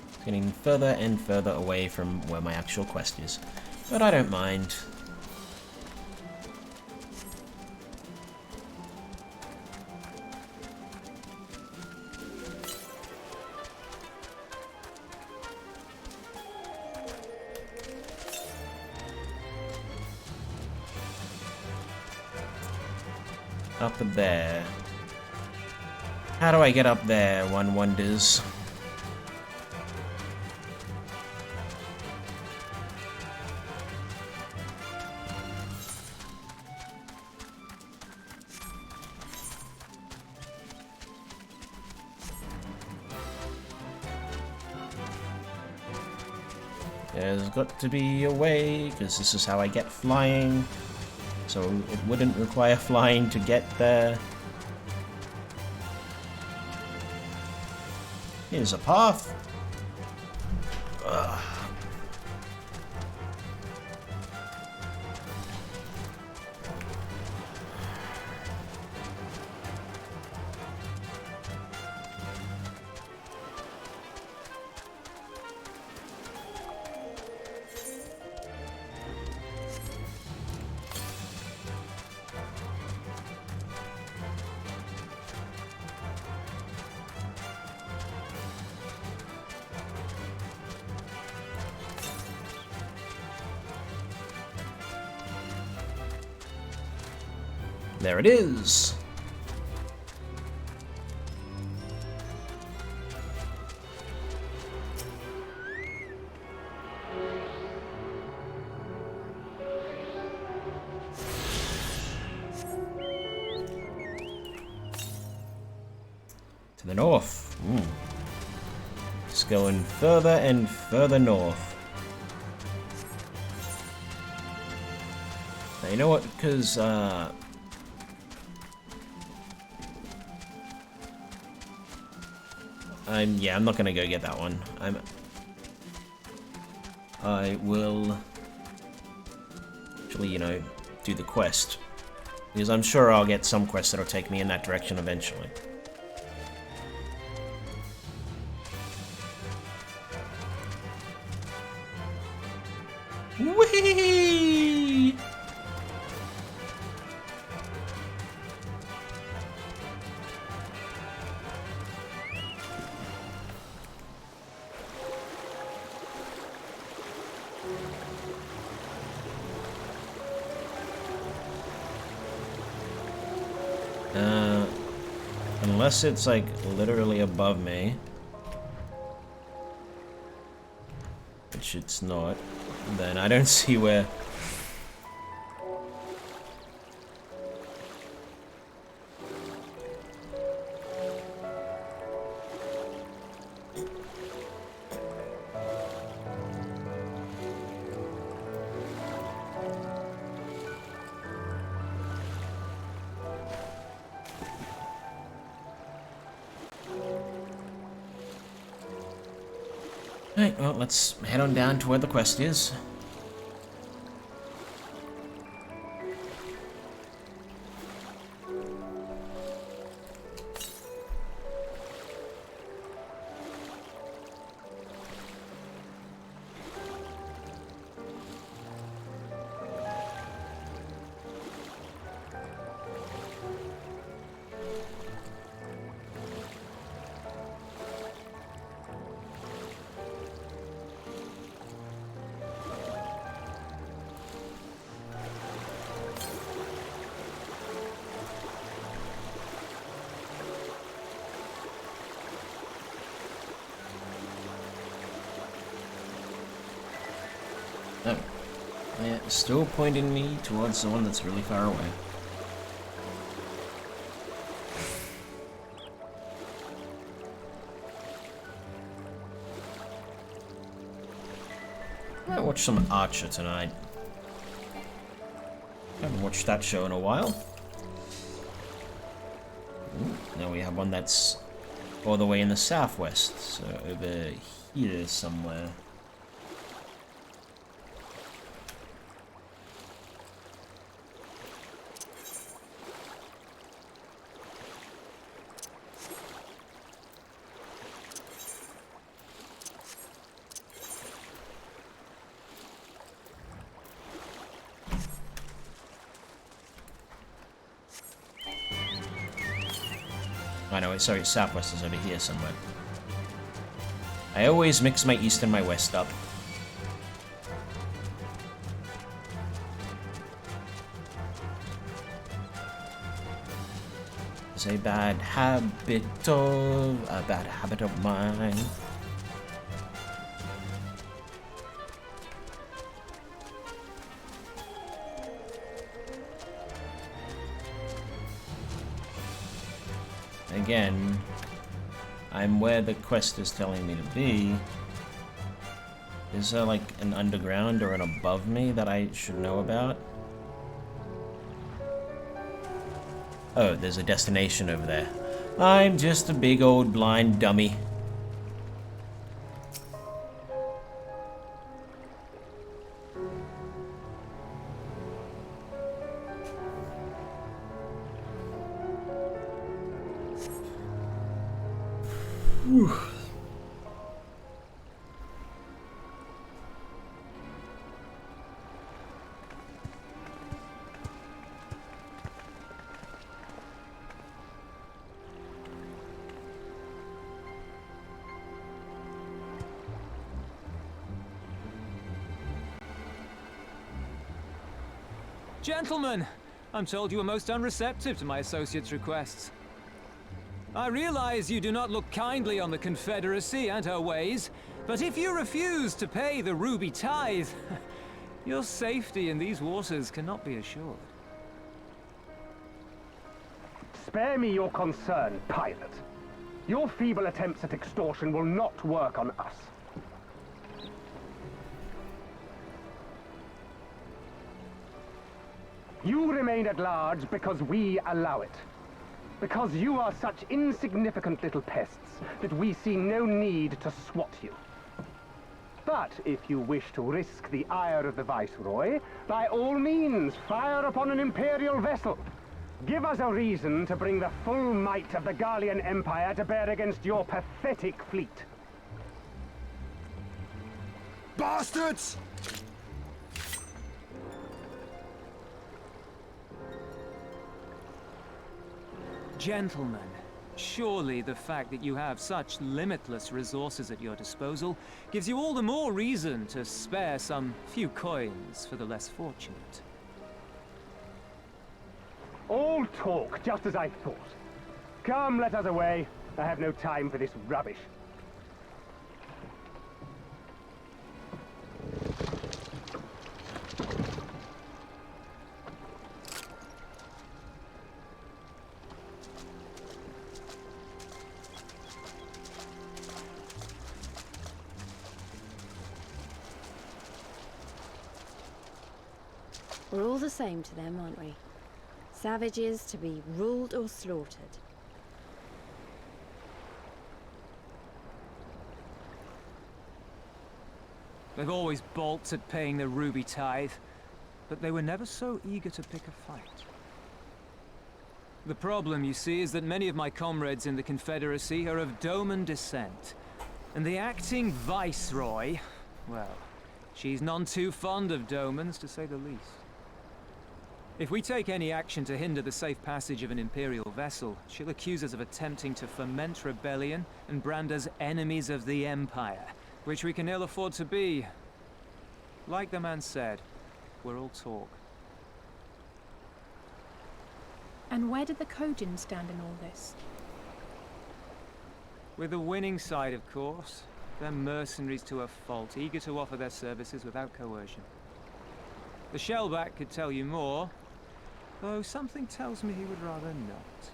It's getting further and further away from where my actual quest is, but I don't mind. Up there. How do I get up there, one wonders? There's got to be a way, because this is how I get flying. So it wouldn't require flying to get there. Here's a path. Ugh. There it is. To the north. Just going further and further north. Now, you know what? Because, I'm not gonna go get that one. I will actually, you know, do the quest. Because I'm sure I'll get some quests that'll take me in that direction eventually. Whee! Unless it's like literally above me, which it's not, then I don't see where. Right, well, let's head on down to where the quest is. Oh. Yeah, it's still pointing me towards the one that's really far away. I might watch some Archer tonight. Haven't watched that show in a while. Ooh, now we have one that's all the way in the southwest, so over here somewhere. I know, sorry, southwest is over here somewhere. I always mix my east and my west up. It's a bad habit of mine. Again, I'm where the quest is telling me to be. Is there like an underground or an above me that I should know about? Oh, there's a destination over there. I'm just a big old blind dummy. Whew. Gentlemen, I'm told you are most unreceptive to my associates' requests. I realize you do not look kindly on the Confederacy and her ways, but if you refuse to pay the Ruby tithe, your safety in these waters cannot be assured. Spare me your concern, pilot. Your feeble attempts at extortion will not work on us. You remain at large because we allow it. Because you are such insignificant little pests that we see no need to swat you. But if you wish to risk the ire of the Viceroy, by all means, fire upon an Imperial vessel. Give us a reason to bring the full might of the Garlean Empire to bear against your pathetic fleet. Bastards! Gentlemen, surely the fact that you have such limitless resources at your disposal gives you all the more reason to spare some few coins for the less fortunate. All talk, just as I thought. Come, let us away. I have no time for this rubbish. We're all the same to them, aren't we? Savages to be ruled or slaughtered. They've always balked at paying the Ruby tithe, but they were never so eager to pick a fight. The problem, you see, is that many of my comrades in the Confederacy are of Doman descent, and the acting Viceroy, well, she's none too fond of Domans, to say the least. If we take any action to hinder the safe passage of an Imperial vessel, she'll accuse us of attempting to foment rebellion and brand us enemies of the Empire, which we can ill afford to be. Like the man said, we're all talk. And where did the Kojin stand in all this? With the winning side, of course. They're mercenaries to a fault, eager to offer their services without coercion. The Shellback could tell you more, though something tells me he would rather not.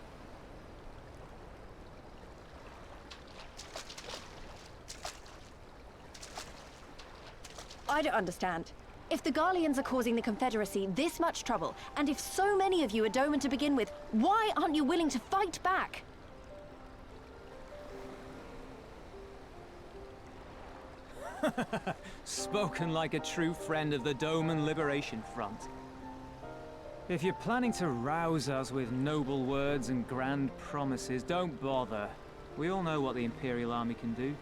I don't understand. If the Garleans are causing the Confederacy this much trouble, and if so many of you are Doman to begin with, why aren't you willing to fight back? Spoken like a true friend of the Doman Liberation Front. If you're planning to rouse us with noble words and grand promises, don't bother. We all know what the Imperial Army can do.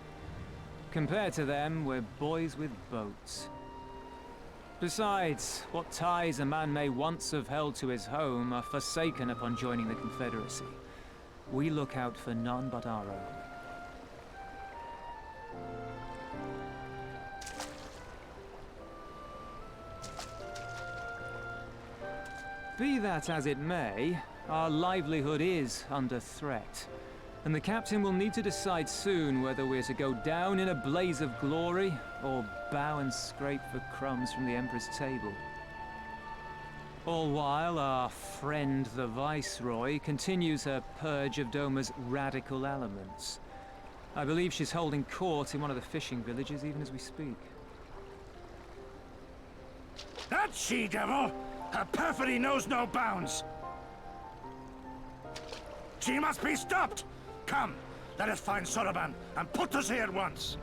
Compared to them, we're boys with boats. Besides, what ties a man may once have held to his home are forsaken upon joining the Confederacy. We look out for none but our own. Be that as it may, our livelihood is under threat. And the captain will need to decide soon whether we're to go down in a blaze of glory, or bow and scrape for crumbs from the Emperor's table. All while our friend the Viceroy continues her purge of Doma's radical elements. I believe she's holding court in one of the fishing villages even as we speak. That she-devil! Her perfidy knows no bounds! She must be stopped! Come, let us find Soroban and put us here at once!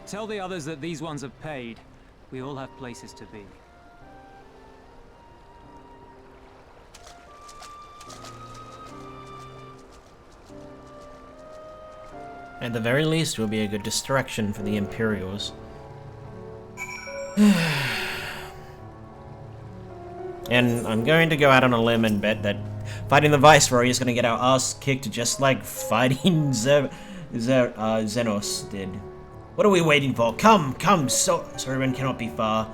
Tell the others that these ones have paid. We all have places to be. At the very least, it will be a good distraction for the Imperials. And I'm going to go out on a limb and bet that fighting the Viceroy is going to get our ass kicked just like fighting Xenos did. What are we waiting for? Come, come! Soroban cannot be far.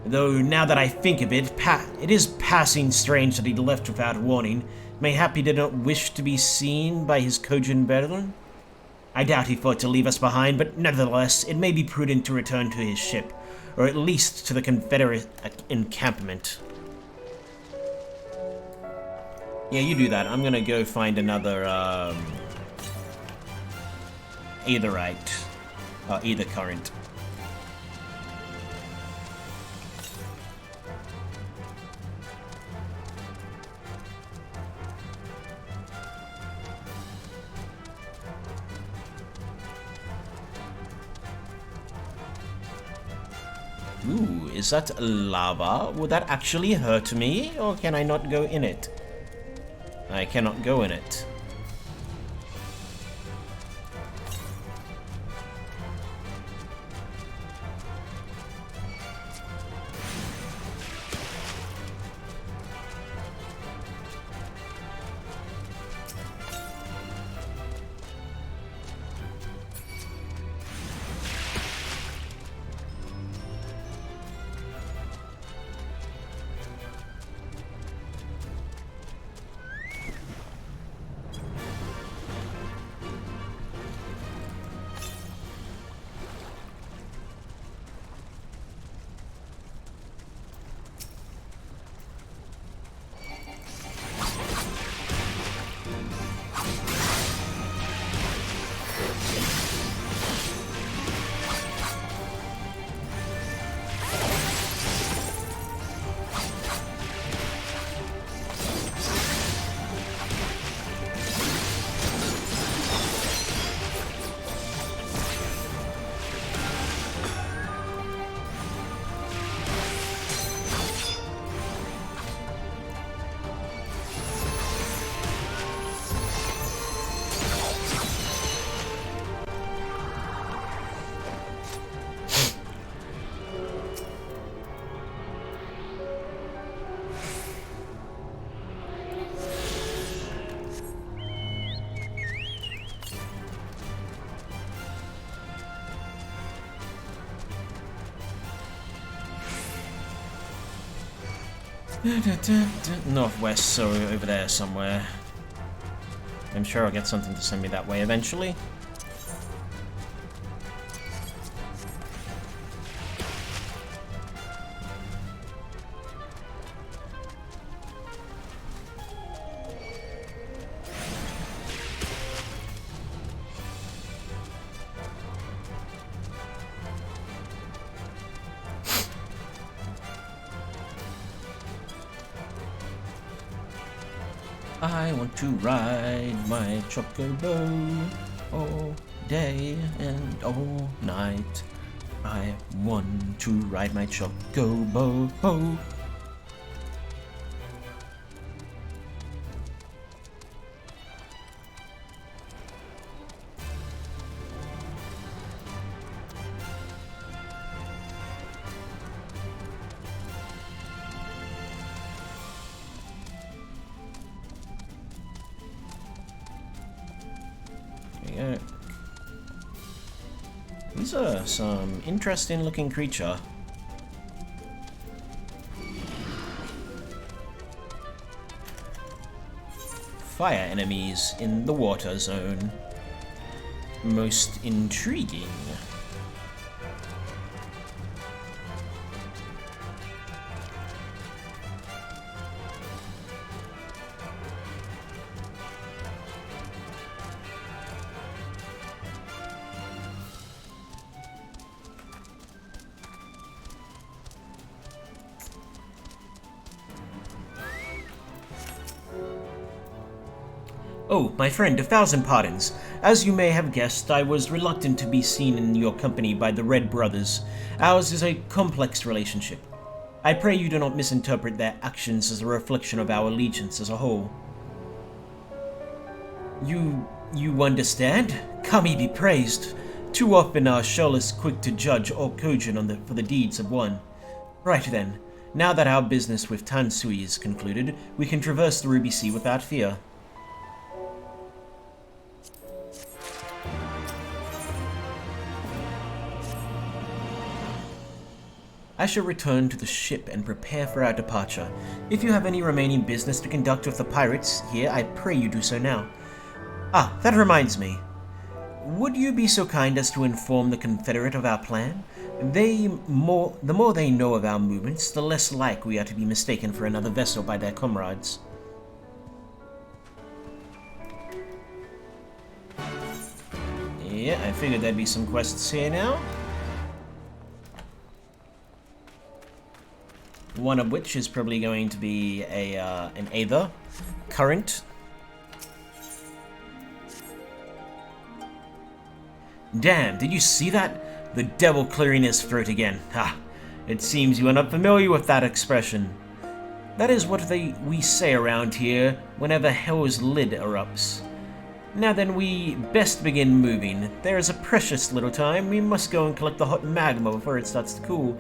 Though now that I think of it, it is passing strange that he left without warning. Mayhap he did not wish to be seen by his Kojin brethren? I doubt he thought to leave us behind, but nevertheless, it may be prudent to return to his ship, or at least to the Confederate encampment. Yeah, you do that. I'm gonna go find another, Aetherite. Aether current. Ooh, is that lava? Would that actually hurt me, or can I not go in it? I cannot go in it. Northwest, so over there somewhere. I'm sure I'll get something to send me that way eventually. I want to ride my chocobo all day and all night. I want to ride my chocobo. These are some interesting looking creature. Fire enemies in the water zone. Most intriguing. Oh, my friend, 1,000 pardons. As you may have guessed, I was reluctant to be seen in your company by the Red Brothers. Ours is a complex relationship. I pray you do not misinterpret their actions as a reflection of our allegiance as a whole. You understand? Kami be praised. Too often are Sholas quick to judge all Kojin for the deeds of one. Right then, now that our business with Tansui is concluded, we can traverse the Ruby Sea without fear. I shall return to the ship and prepare for our departure. If you have any remaining business to conduct with the pirates here, I pray you do so now. Ah, that reminds me. Would you be so kind as to inform the Confederate of our plan? The more they know of our movements, the less like we are to be mistaken for another vessel by their comrades. Yeah, I figured there'd be some quests here now. One of which is probably going to be an Aether current. Damn, did you see that? The devil clearing his throat again. Ha! It seems you are not familiar with that expression. That is what we say around here whenever Hell's lid erupts. Now then, we best begin moving. There is a precious little time. We must go and collect the hot magma before it starts to cool.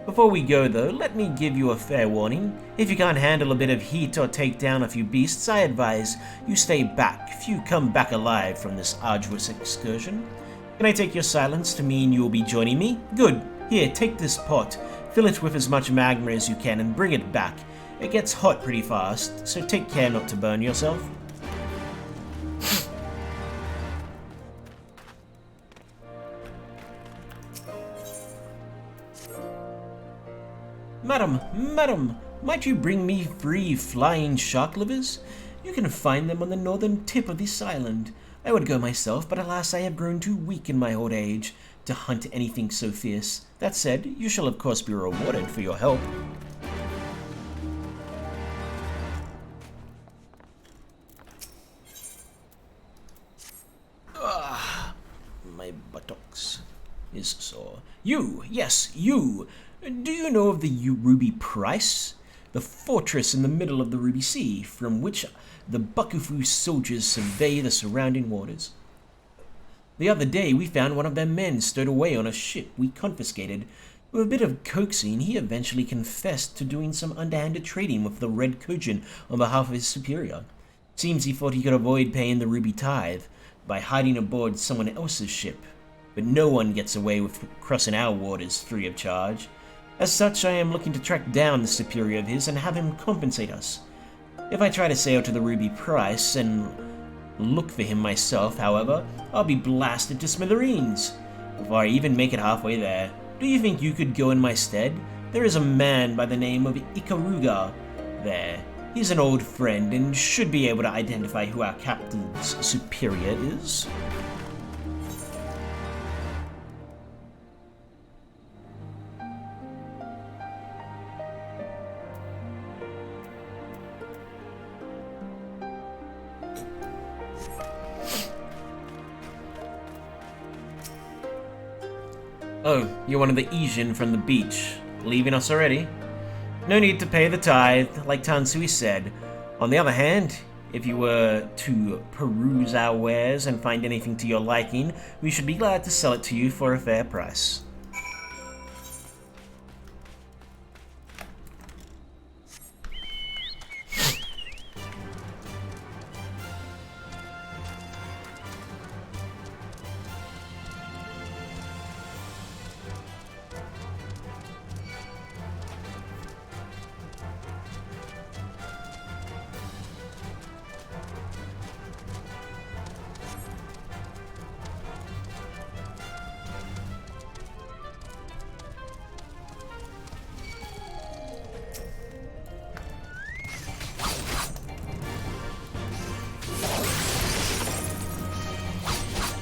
Before we go, though, let me give you a fair warning. If you can't handle a bit of heat or take down a few beasts, I advise you stay back if you come back alive from this arduous excursion. Can I take your silence to mean you will be joining me? Good. Here, take this pot. Fill it with as much magma as you can and bring it back. It gets hot pretty fast, so take care not to burn yourself. Madam, might you bring me 3 flying shark livers? You can find them on the northern tip of this island. I would go myself, but alas, I have grown too weak in my old age to hunt anything so fierce. That said, you shall of course be rewarded for your help. My buttocks is sore. You! Yes, you! Do you know of the Ruby Price? The fortress in the middle of the Ruby Sea, from which the Bakufu soldiers survey the surrounding waters. The other day, we found one of their men stowed away on a ship we confiscated. With a bit of coaxing, he eventually confessed to doing some underhanded trading with the Red Kojin on behalf of his superior. Seems he thought he could avoid paying the Ruby tithe by hiding aboard someone else's ship. But no one gets away with crossing our waters free of charge. As such, I am looking to track down the superior of his and have him compensate us. If I try to sail to the Ruby Price and look for him myself, however, I'll be blasted to smithereens before I even make it halfway there. Do you think you could go in my stead? There is a man by the name of Ikaruga there. He's an old friend and should be able to identify who our captain's superior is. Oh, you're one of the Asian from the beach. Leaving us already? No need to pay the tithe, like Tansui said. On the other hand, if you were to peruse our wares and find anything to your liking, we should be glad to sell it to you for a fair price.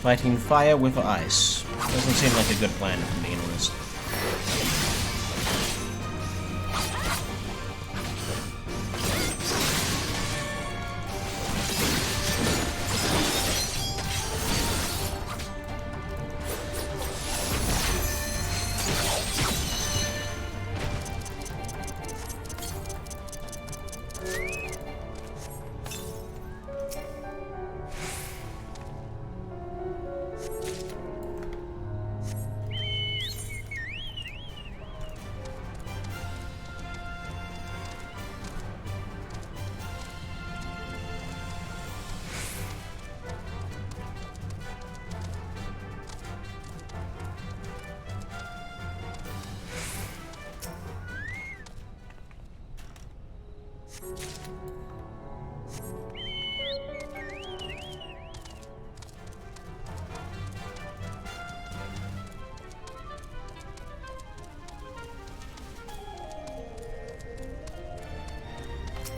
Fighting fire with ice. Doesn't seem like a good plan, if I'm being honest.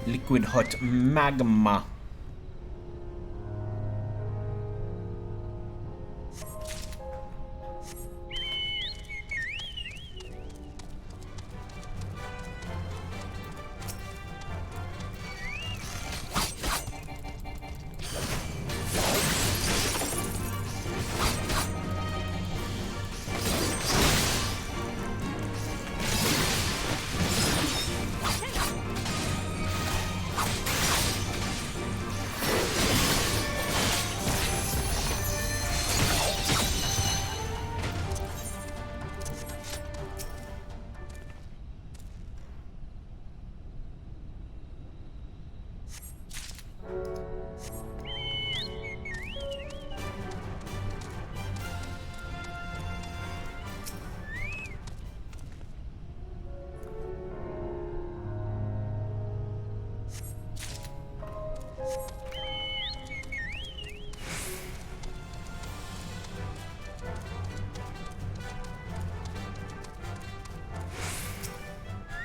liquid hot magma.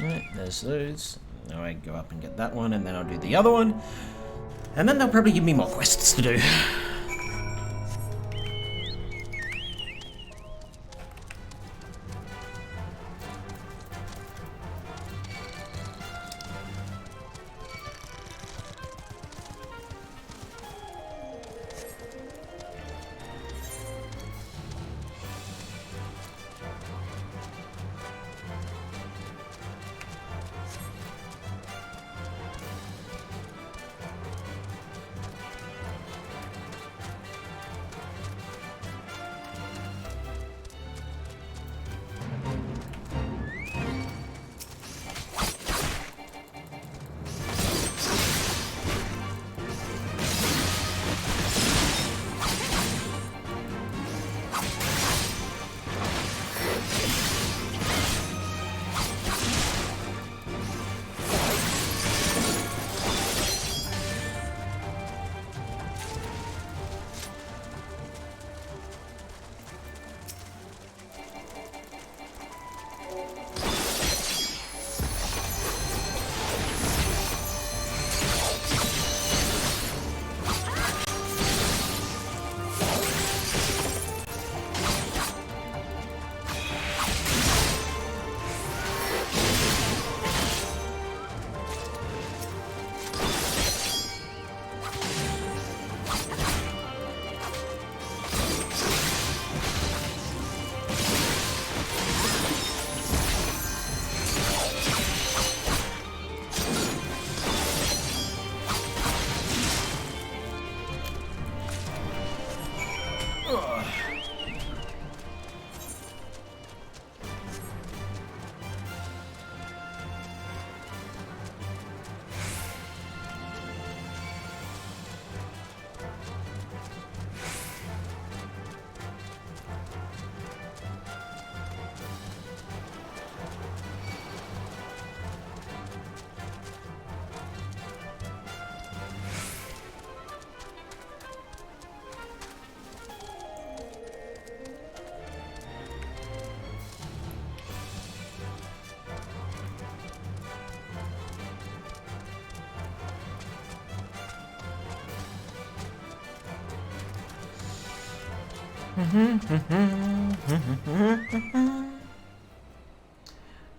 Alright, there's those. Alright, go up and get that one, and then I'll do the other one. And then they'll probably give me more quests to do.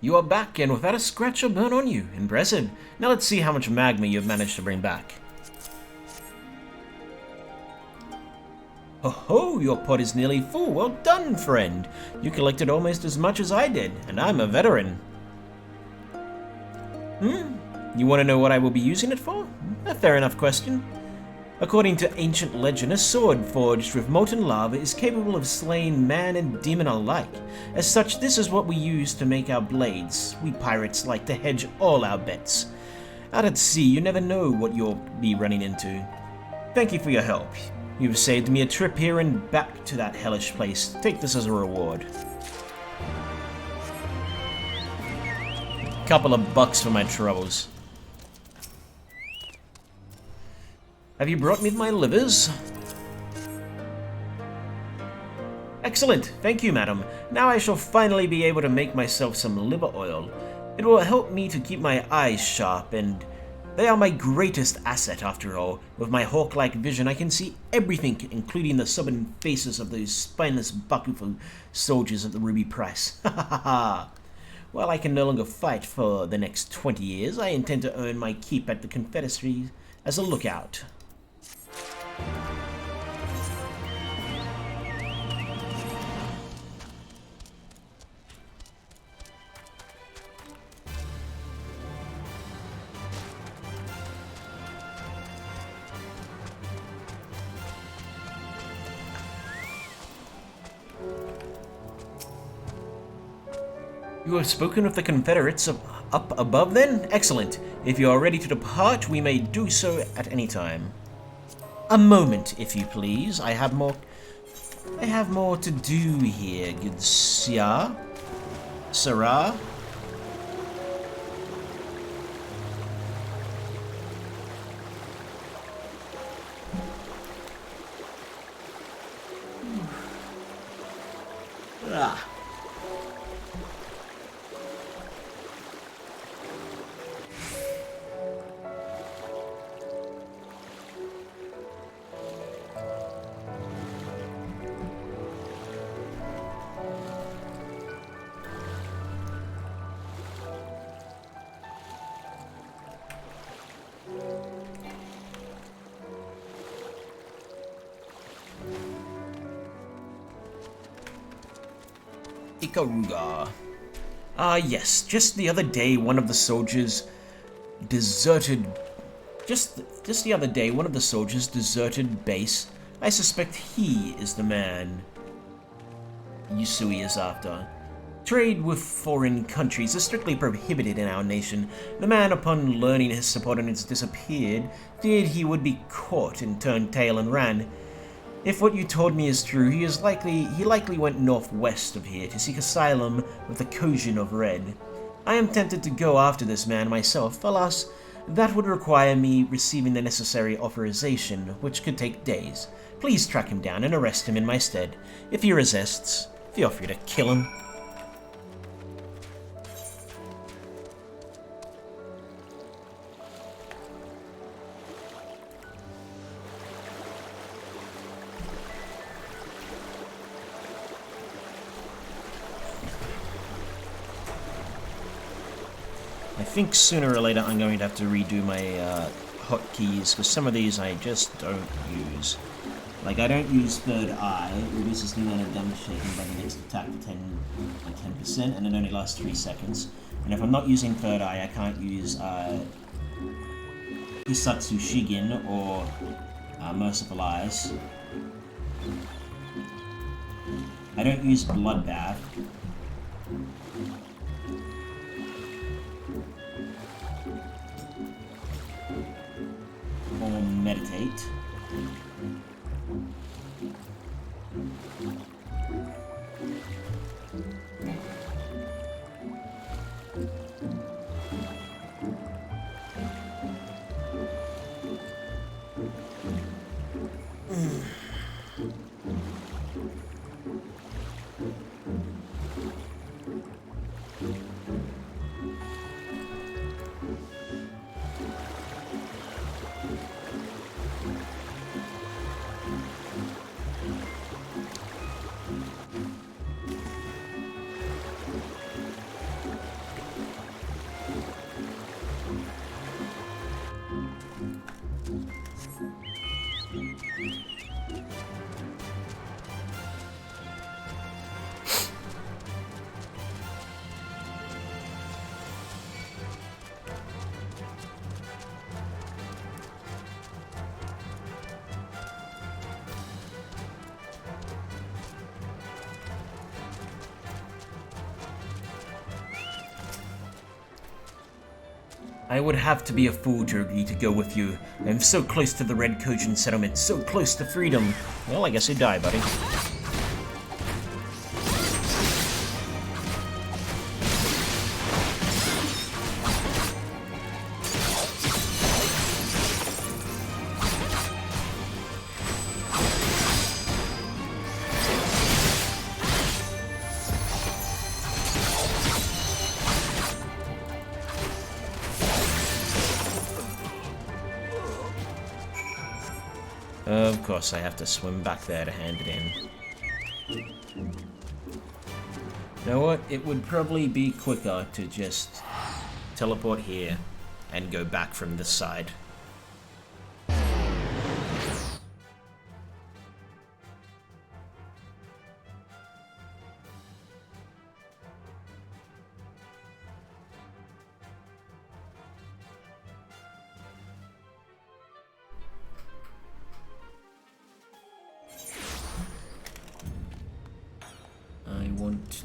You are back and without a scratch or burn on you. Impressive. Now let's see how much magma you've managed to bring back. Ho-ho, your pot is nearly full. Well done, friend. You collected almost as much as I did, and I'm a veteran. You want to know what I will be using it for? A fair enough question. According to ancient legend, a sword forged with molten lava is capable of slaying man and demon alike. As such, this is what we use to make our blades. We pirates like to hedge all our bets. Out at sea, you never know what you'll be running into. Thank you for your help. You've saved me a trip here and back to that hellish place. Take this as a reward. Couple of bucks for my troubles. Have you brought me my livers? Excellent, thank you, madam. Now I shall finally be able to make myself some liver oil. It will help me to keep my eyes sharp and They are my greatest asset, after all. With my hawk-like vision, I can see everything, including the stubborn faces of those spineless Bakufu soldiers at the Ruby Price. Ha ha ha ha! While I can no longer fight for the next 20 years, I intend to earn my keep at the Confederacy as a lookout. You have spoken with the Confederates up above then? Excellent. If you are ready to depart, we may do so at any time. A moment, if you please. I have more to do here, good sir. Sirrah. Ah. Ikaruga. Ah, yes. Just the other day, one of the soldiers deserted... Just the other day, one of the soldiers deserted base. I suspect he is the man Yusui is after. Trade with foreign countries is strictly prohibited in our nation. The man, upon learning his subordinates disappeared, feared he would be caught and turned tail and ran. If what you told me is true, he likely went northwest of here to seek asylum with the Kojin of Red. I am tempted to go after this man myself. Alas, that would require me receiving the necessary authorization, which could take days. Please track him down and arrest him in my stead. If he resists, feel free to kill him. I think sooner or later I'm going to have to redo my hotkeys, because some of these I just don't use. Like, I don't use third eye. It reduces the amount of damage taken by the next attack by 10%, and it only lasts 3 seconds. And if I'm not using third eye, I can't use Hisatsu Shigin or Merciful Eyes. I don't use Bloodbath. Or meditate. I would have to be a fool to agree to go with you. I am so close to the Red Kojin settlement, so close to freedom. Well, I guess you die, buddy. course I have to swim back there to hand it in. You know what? It would probably be quicker to just teleport here and go back from this side.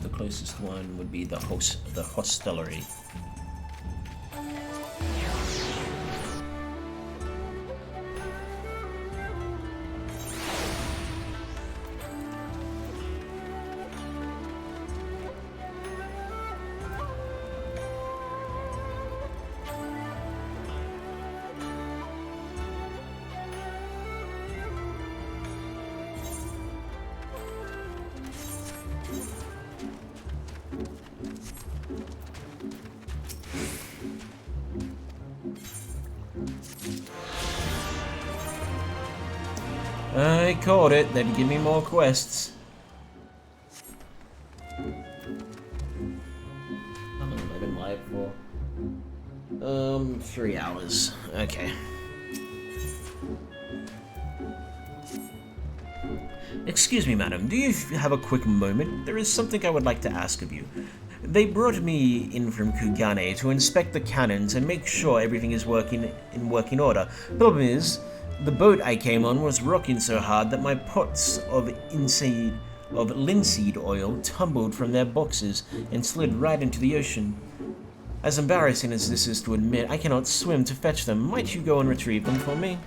The closest one would be the hostelry. I caught it. They'd give me more quests. How long have I been live for? 3 hours. Okay. Excuse me, madam. Do you have a quick moment? There is something I would like to ask of you. They brought me in from Kugane to inspect the cannons and make sure everything is in working order. Problem is, the boat I came on was rocking so hard that my pots of linseed oil tumbled from their boxes and slid right into the ocean. As embarrassing as this is to admit, I cannot swim to fetch them. Might you go and retrieve them for me?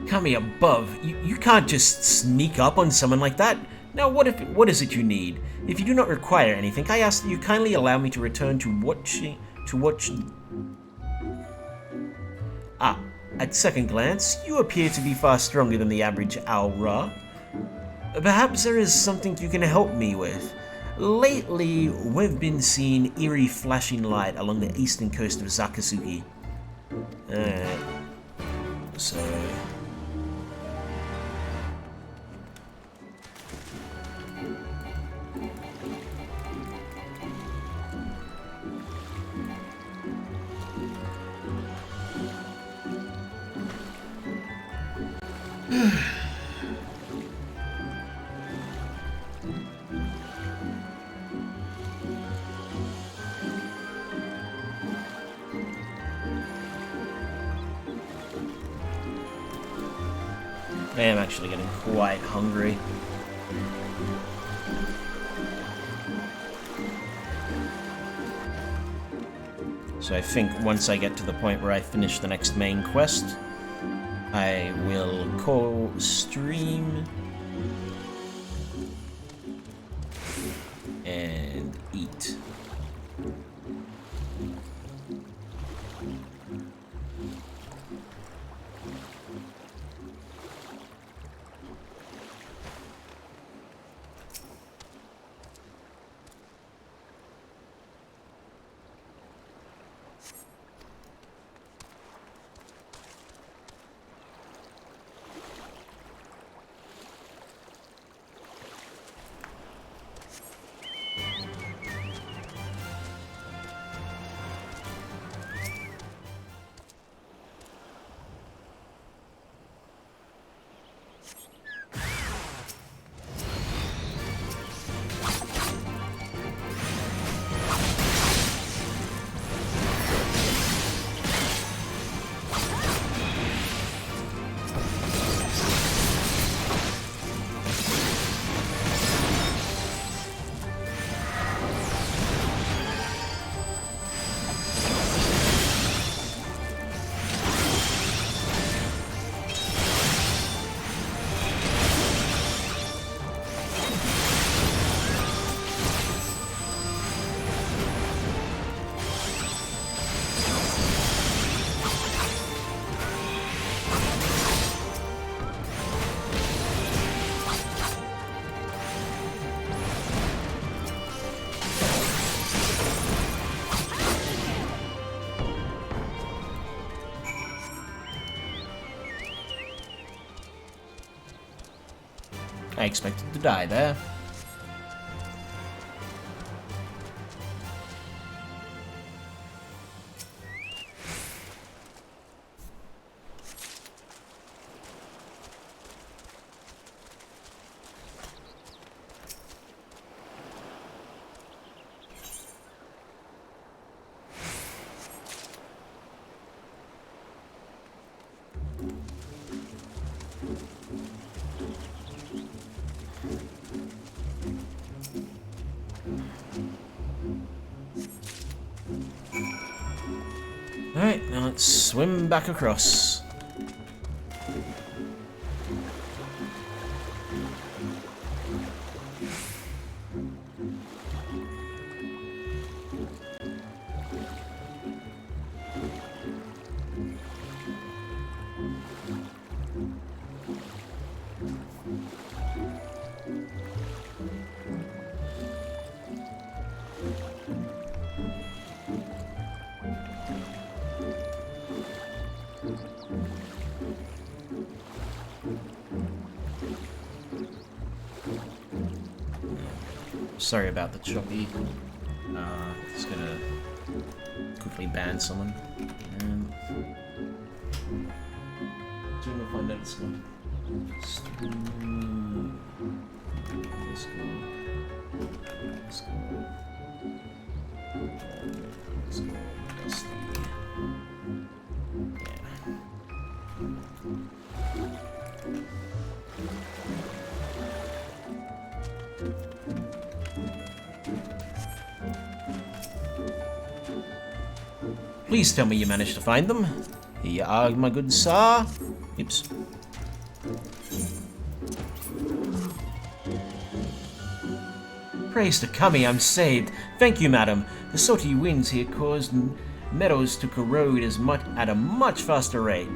Coming above, you can't just sneak up on someone like that. Now, what is it you need? If you do not require anything, I ask that you kindly allow me to return to watch. Ah, at second glance, you appear to be far stronger than the average Aura. Perhaps there is something you can help me with. Lately, we've been seeing eerie flashing light along the eastern coast of Zakasugi. So... I am actually getting quite hungry. So I think once I get to the point where I finish the next main quest, I will call stream and eat. I expected to die there. Alright, now let's swim back across. Sorry about the choppy. Just gonna quickly ban someone. And I'm gonna find out it's not. Let's go. Let's go. Let's go. Dusty. Please tell me you managed to find them. Here you are, my good sir. Oops. Praise to Kami, I'm saved. Thank you, madam. The salty winds here caused metals to corrode at a much faster rate.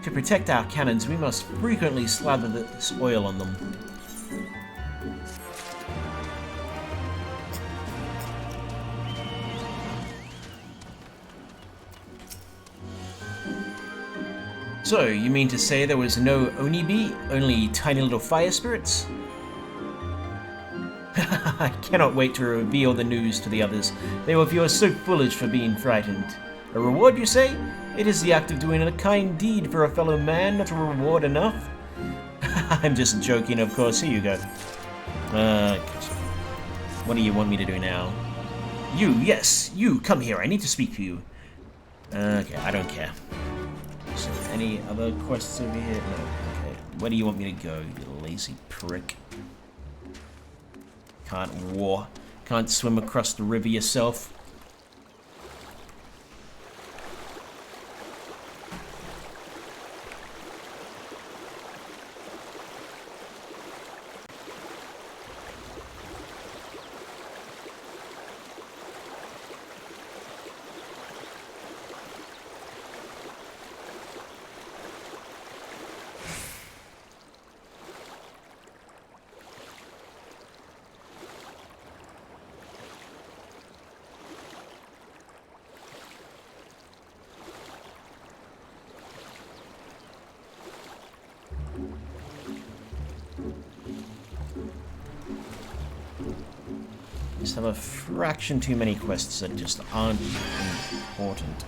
To protect our cannons, we must frequently slather this oil on them. So, you mean to say there was no Onibi, only tiny little fire spirits? I cannot wait to reveal the news to the others. They will feel so foolish for being frightened. A reward, you say? It is the act of doing a kind deed for a fellow man, not a reward enough? I'm just joking, of course. Here you go. What do you want me to do now? You, yes, you, come here. I need to speak to you. Okay, I don't care. So, any other quests over here? No. Okay. Where do you want me to go, you lazy prick? Can't swim across the river yourself? Just have a fraction too many quests that just aren't important.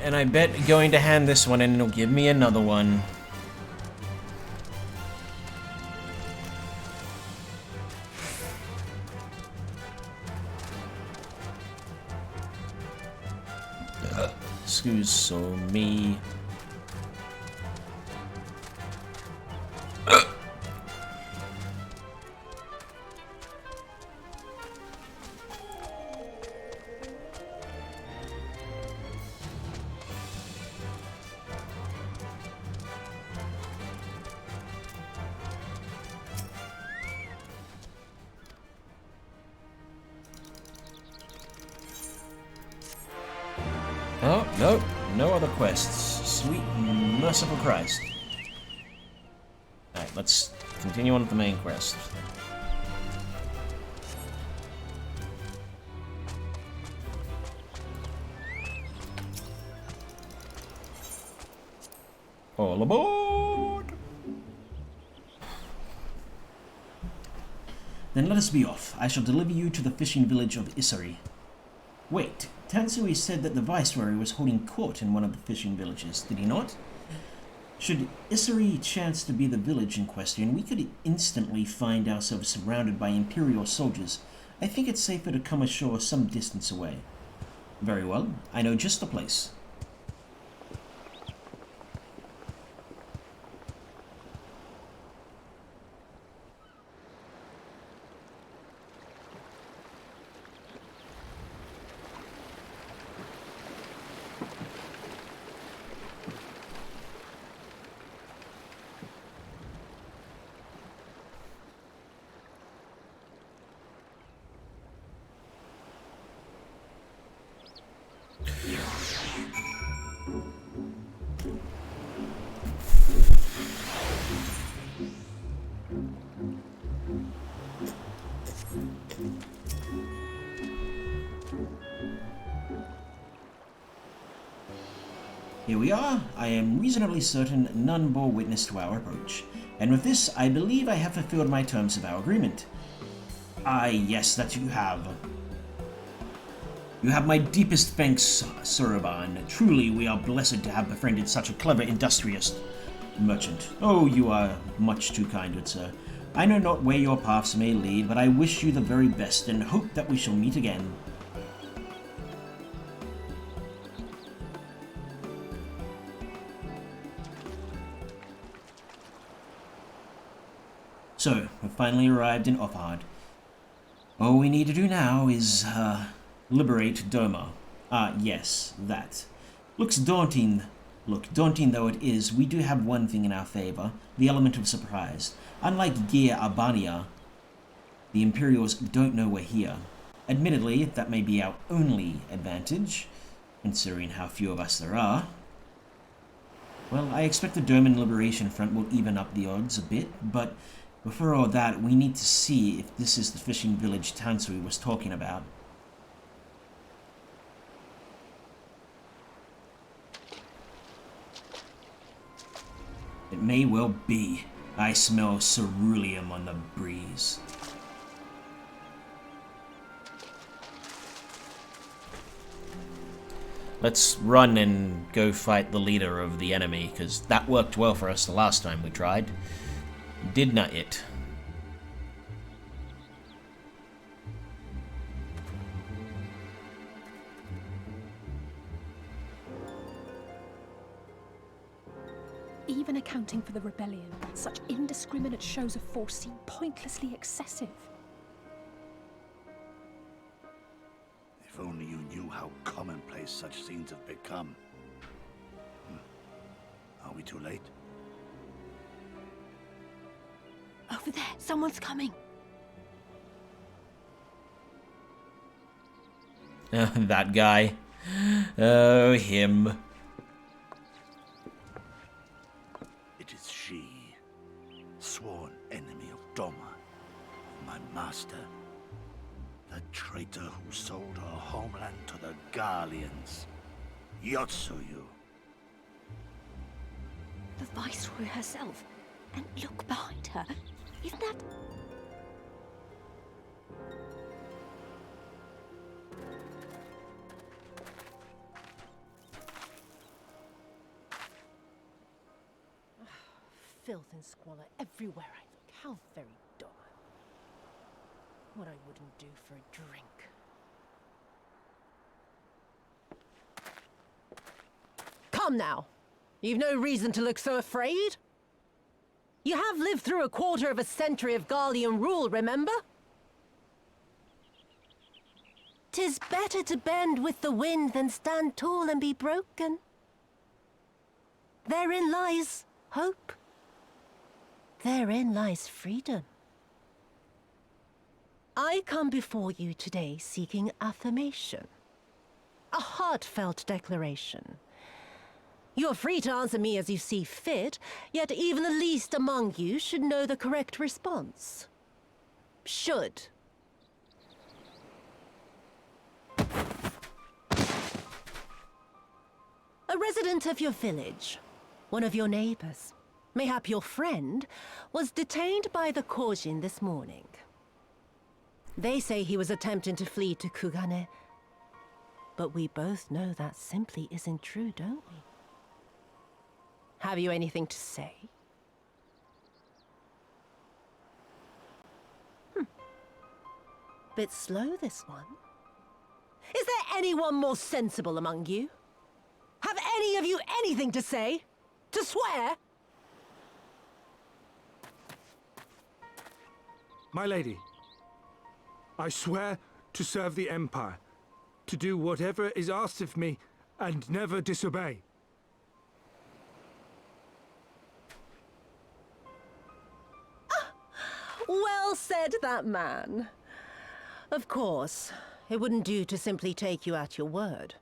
And I bet going to hand this one in, it'll give me another one. Excuse me. Oh, no. No other quests. Sweet merciful Christ. Alright, let's continue on with the main quest. All aboard! Then let us be off. I shall deliver you to the fishing village of Isari. Wait, Tansui said that the Viceroy was holding court in one of the fishing villages, did he not? Should Isari chance to be the village in question, we could instantly find ourselves surrounded by Imperial soldiers. I think it's safer to come ashore some distance away. Very well, I know just the place. Here we are. I am reasonably certain none bore witness to our approach. And with this, I believe I have fulfilled my terms of our agreement. Aye, yes, that you have. You have my deepest thanks, Soroban. Truly, we are blessed to have befriended such a clever, industrious merchant. Oh, you are much too kind, good sir. I know not where your paths may lead, but I wish you the very best and hope that we shall meet again. So, we've finally arrived in Offhard. All we need to do now is, liberate Doma. Ah, yes, that. Looks daunting. Look, daunting though it is, we do have one thing in our favor, the element of surprise. Unlike Gear Albania, the Imperials don't know we're here. Admittedly, that may be our only advantage, considering how few of us there are. Well, I expect the Doman Liberation Front will even up the odds a bit, but before all that, we need to see if this is the fishing village Tansui was talking about. It may well be. I smell ceruleum on the breeze. Let's run and go fight the leader of the enemy, because that worked well for us the last time we tried. Did not it? Even accounting for the rebellion, such indiscriminate shows of force seem pointlessly excessive. If only you knew how commonplace such scenes have become. Are we too late? Over there, someone's coming. That guy. Oh, him. It is she, sworn enemy of Doma, of my master. The traitor who sold her homeland to the Garleans. Yotsuyu. The Viceroy herself. And look behind her. Isn't that... filth and squalor everywhere I look. How very dull. What I wouldn't do for a drink. Come now. You've no reason to look so afraid. You have lived through a quarter of a century of Garlean rule, remember? 'Tis better to bend with the wind than stand tall and be broken. Therein lies hope. Therein lies freedom. I come before you today seeking affirmation. A heartfelt declaration. You are free to answer me as you see fit, yet even the least among you should know the correct response. Should. A resident of your village, one of your neighbors, mayhap your friend, was detained by the Korjin this morning. They say he was attempting to flee to Kugane, but we both know that simply isn't true, don't we? Have you anything to say? Bit slow, this one. Is there anyone more sensible among you? Have any of you anything to say? To swear? My lady, I swear to serve the Empire, to do whatever is asked of me, and never disobey. Well said, that man. Of course, it wouldn't do to simply take you at your word.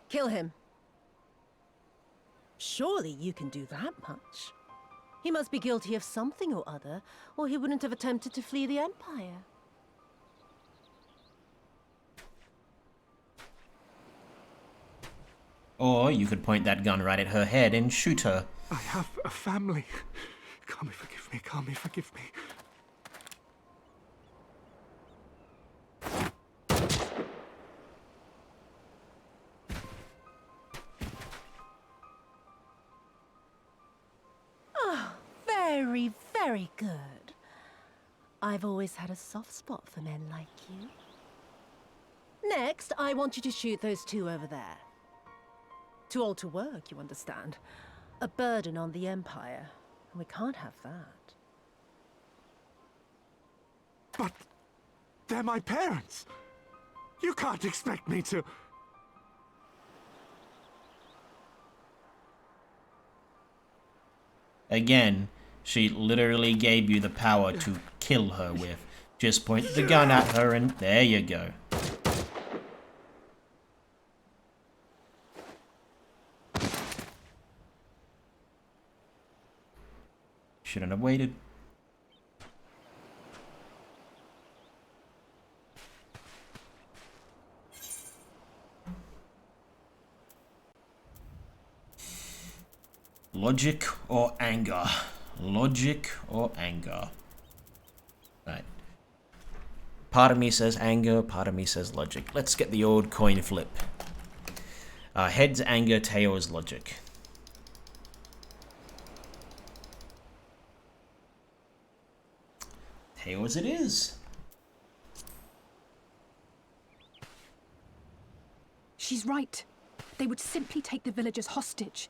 Kill him. Surely you can do that much. He must be guilty of something or other, or he wouldn't have attempted to flee the Empire. Or you could point that gun right at her head and shoot her. I have a family. Kami, forgive me. Kami, forgive me. Very, very good. I've always had a soft spot for men like you. Next, I want you to shoot those two over there. Too old to work, you understand. A burden on the Empire. And we can't have that. But they're my parents. You can't expect me to... Again, she literally gave you the power to kill her with. Just point the gun at her and there you go. Shouldn't have waited. Logic or anger? Logic or anger? Right. Part of me says anger, part of me says logic. Let's get the old coin flip. Heads anger, tails logic. Tails it is. She's right. They would simply take the villagers hostage.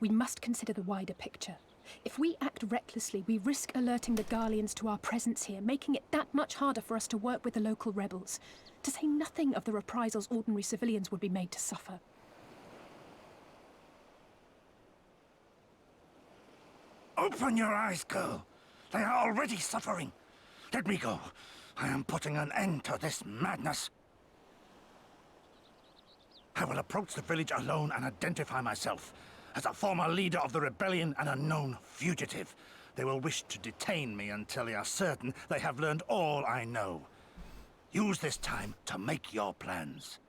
We must consider the wider picture. If we act recklessly, we risk alerting the Garleans to our presence here, making it that much harder for us to work with the local rebels. To say nothing of the reprisals ordinary civilians would be made to suffer. Open your eyes, girl. They are already suffering. Let me go. I am putting an end to this madness. I will approach the village alone and identify myself. As a former leader of the rebellion and a known fugitive, they will wish to detain me until they are certain they have learned all I know. Use this time to make your plans.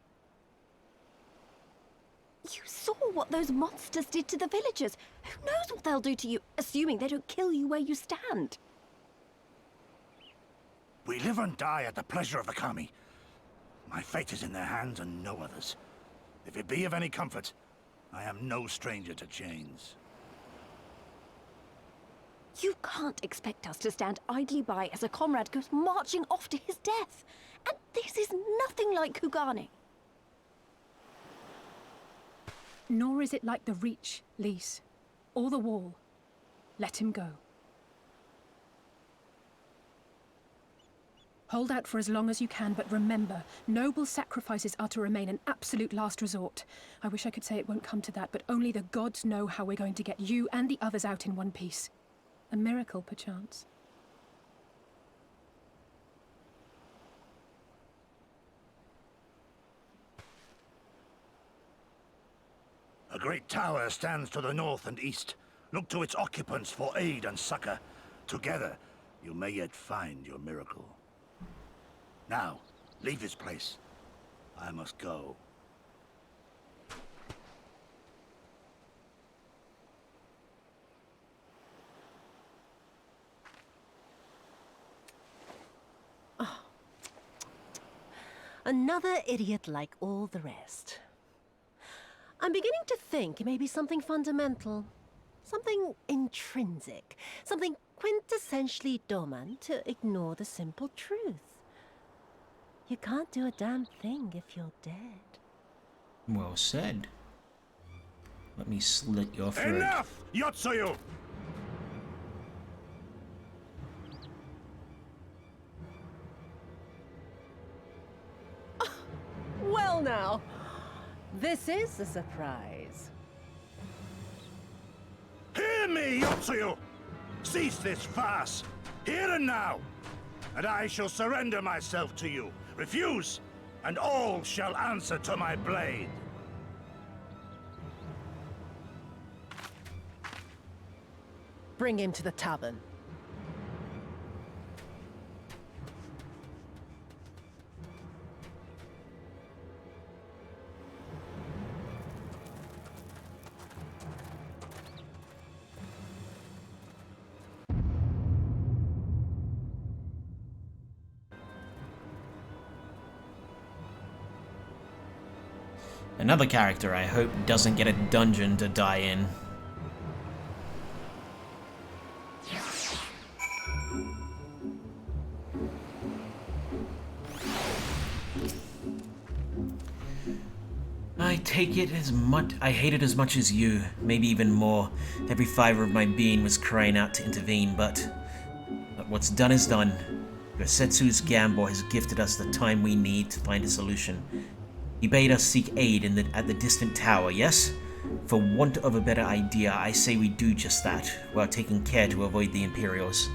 You saw what those monsters did to the villagers. Who knows what they'll do to you, assuming they don't kill you where you stand? We live and die at the pleasure of the Kami. My fate is in their hands and no others. If it be of any comfort, I am no stranger to chains. You can't expect us to stand idly by as a comrade goes marching off to his death. And this is nothing like Kugane. Nor is it like the Reach, Lise, or the Wall. Let him go. Hold out for as long as you can, but remember, noble sacrifices are to remain an absolute last resort. I wish I could say it won't come to that, but only the gods know how we're going to get you and the others out in one piece. A miracle, perchance. A great tower stands to the north and east. Look to its occupants for aid and succor. Together, you may yet find your miracle. Now, leave this place. I must go. Another idiot like all the rest. I'm beginning to think it may be something fundamental. Something intrinsic. Something quintessentially Doman to ignore the simple truth. You can't do a damn thing if you're dead. Well said. Let me slit your throat. Enough, Yotsuyu! Well now, this is a surprise. Hear me, Yotsuyu! Cease this farce, here and now, and I shall surrender myself to you. Refuse, and all shall answer to my blade. Bring him to the tavern. Another character I hope doesn't get a dungeon to die in. I take it as much. I hate it as much as you, maybe even more. Every fiber of my being was crying out to intervene, but what's done is done. Yosetsu's gamble has gifted us the time we need to find a solution. He bade us seek aid at the distant tower, yes? For want of a better idea, I say we do just that, while taking care to avoid the Imperials.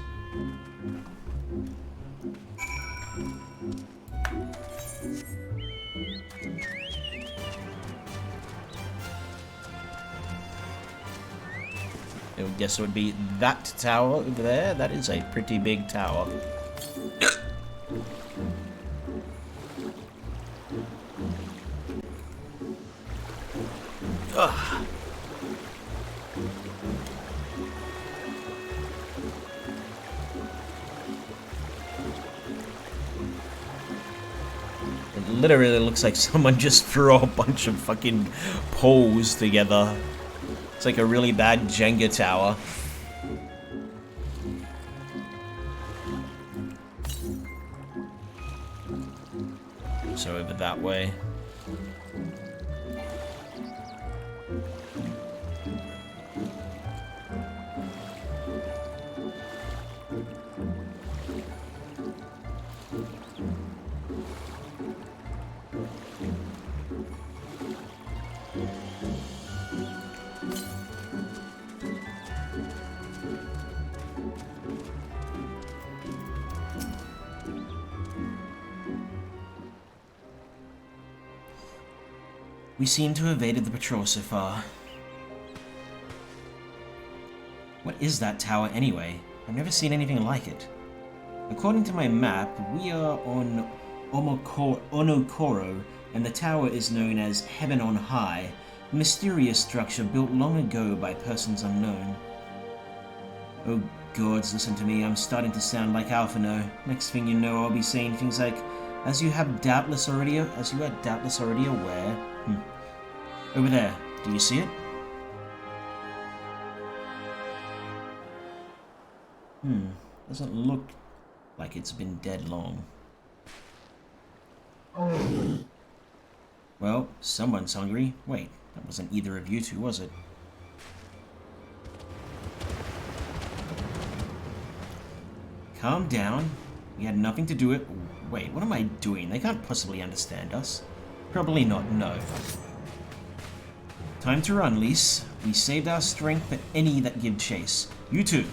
I would guess it would be that tower over there. That is a pretty big tower. Ugh. It literally looks like someone just threw a bunch of fucking poles together. It's like a really bad Jenga tower. So over that way. We seem to have evaded the patrol so far. What is that tower anyway? I've never seen anything like it. According to my map, we are on Onokoro, and the tower is known as Heaven on High. A mysterious structure built long ago by persons unknown. Oh gods, listen to me, I'm starting to sound like Alphino. Next thing you know, I'll be saying things like, as you are doubtless already aware. Over there, do you see it? Doesn't look like it's been dead long. Well, someone's hungry. Wait, that wasn't either of you two, was it? Calm down. We had nothing to do with... Wait, what am I doing? They can't possibly understand us. Probably not, no. Time to run, Lise. We saved our strength for any that give chase. You too.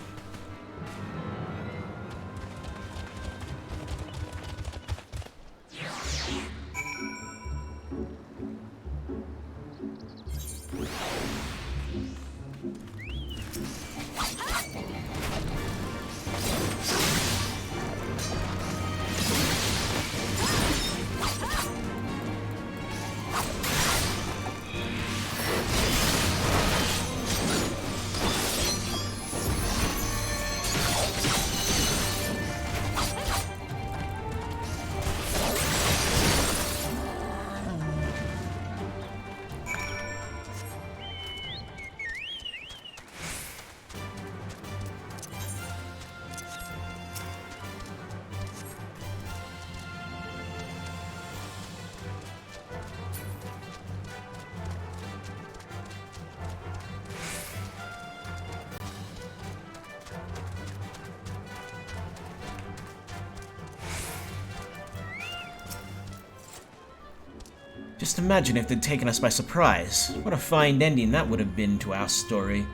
Just imagine if they'd taken us by surprise. What a fine ending that would have been to our story.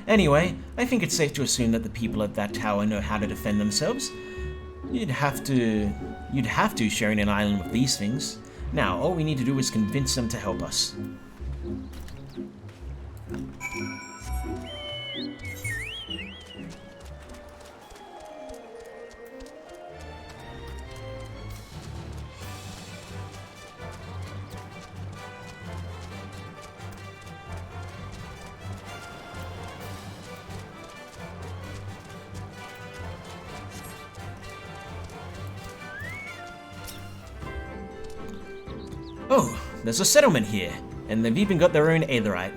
Anyway, I think it's safe to assume that the people at that tower know how to defend themselves. You'd have to sharing an island with these things. Now, all we need to do is convince them to help us. Oh, there's a settlement here, and they've even got their own aetherite.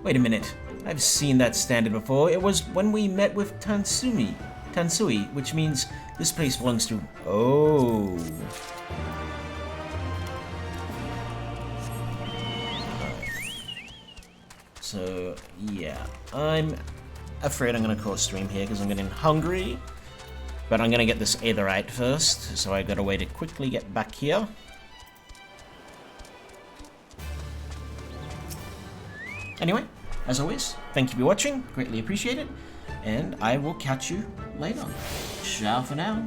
Wait a minute, I've seen that standard before. It was when we met with Tansui, which means this place belongs to... Oh. So, yeah, I'm afraid I'm gonna call stream here because I'm getting hungry. But I'm gonna get this aetherite first, so I got a way to quickly get back here. Anyway, as always, thank you for watching, greatly appreciate it, and I will catch you later. Ciao for now.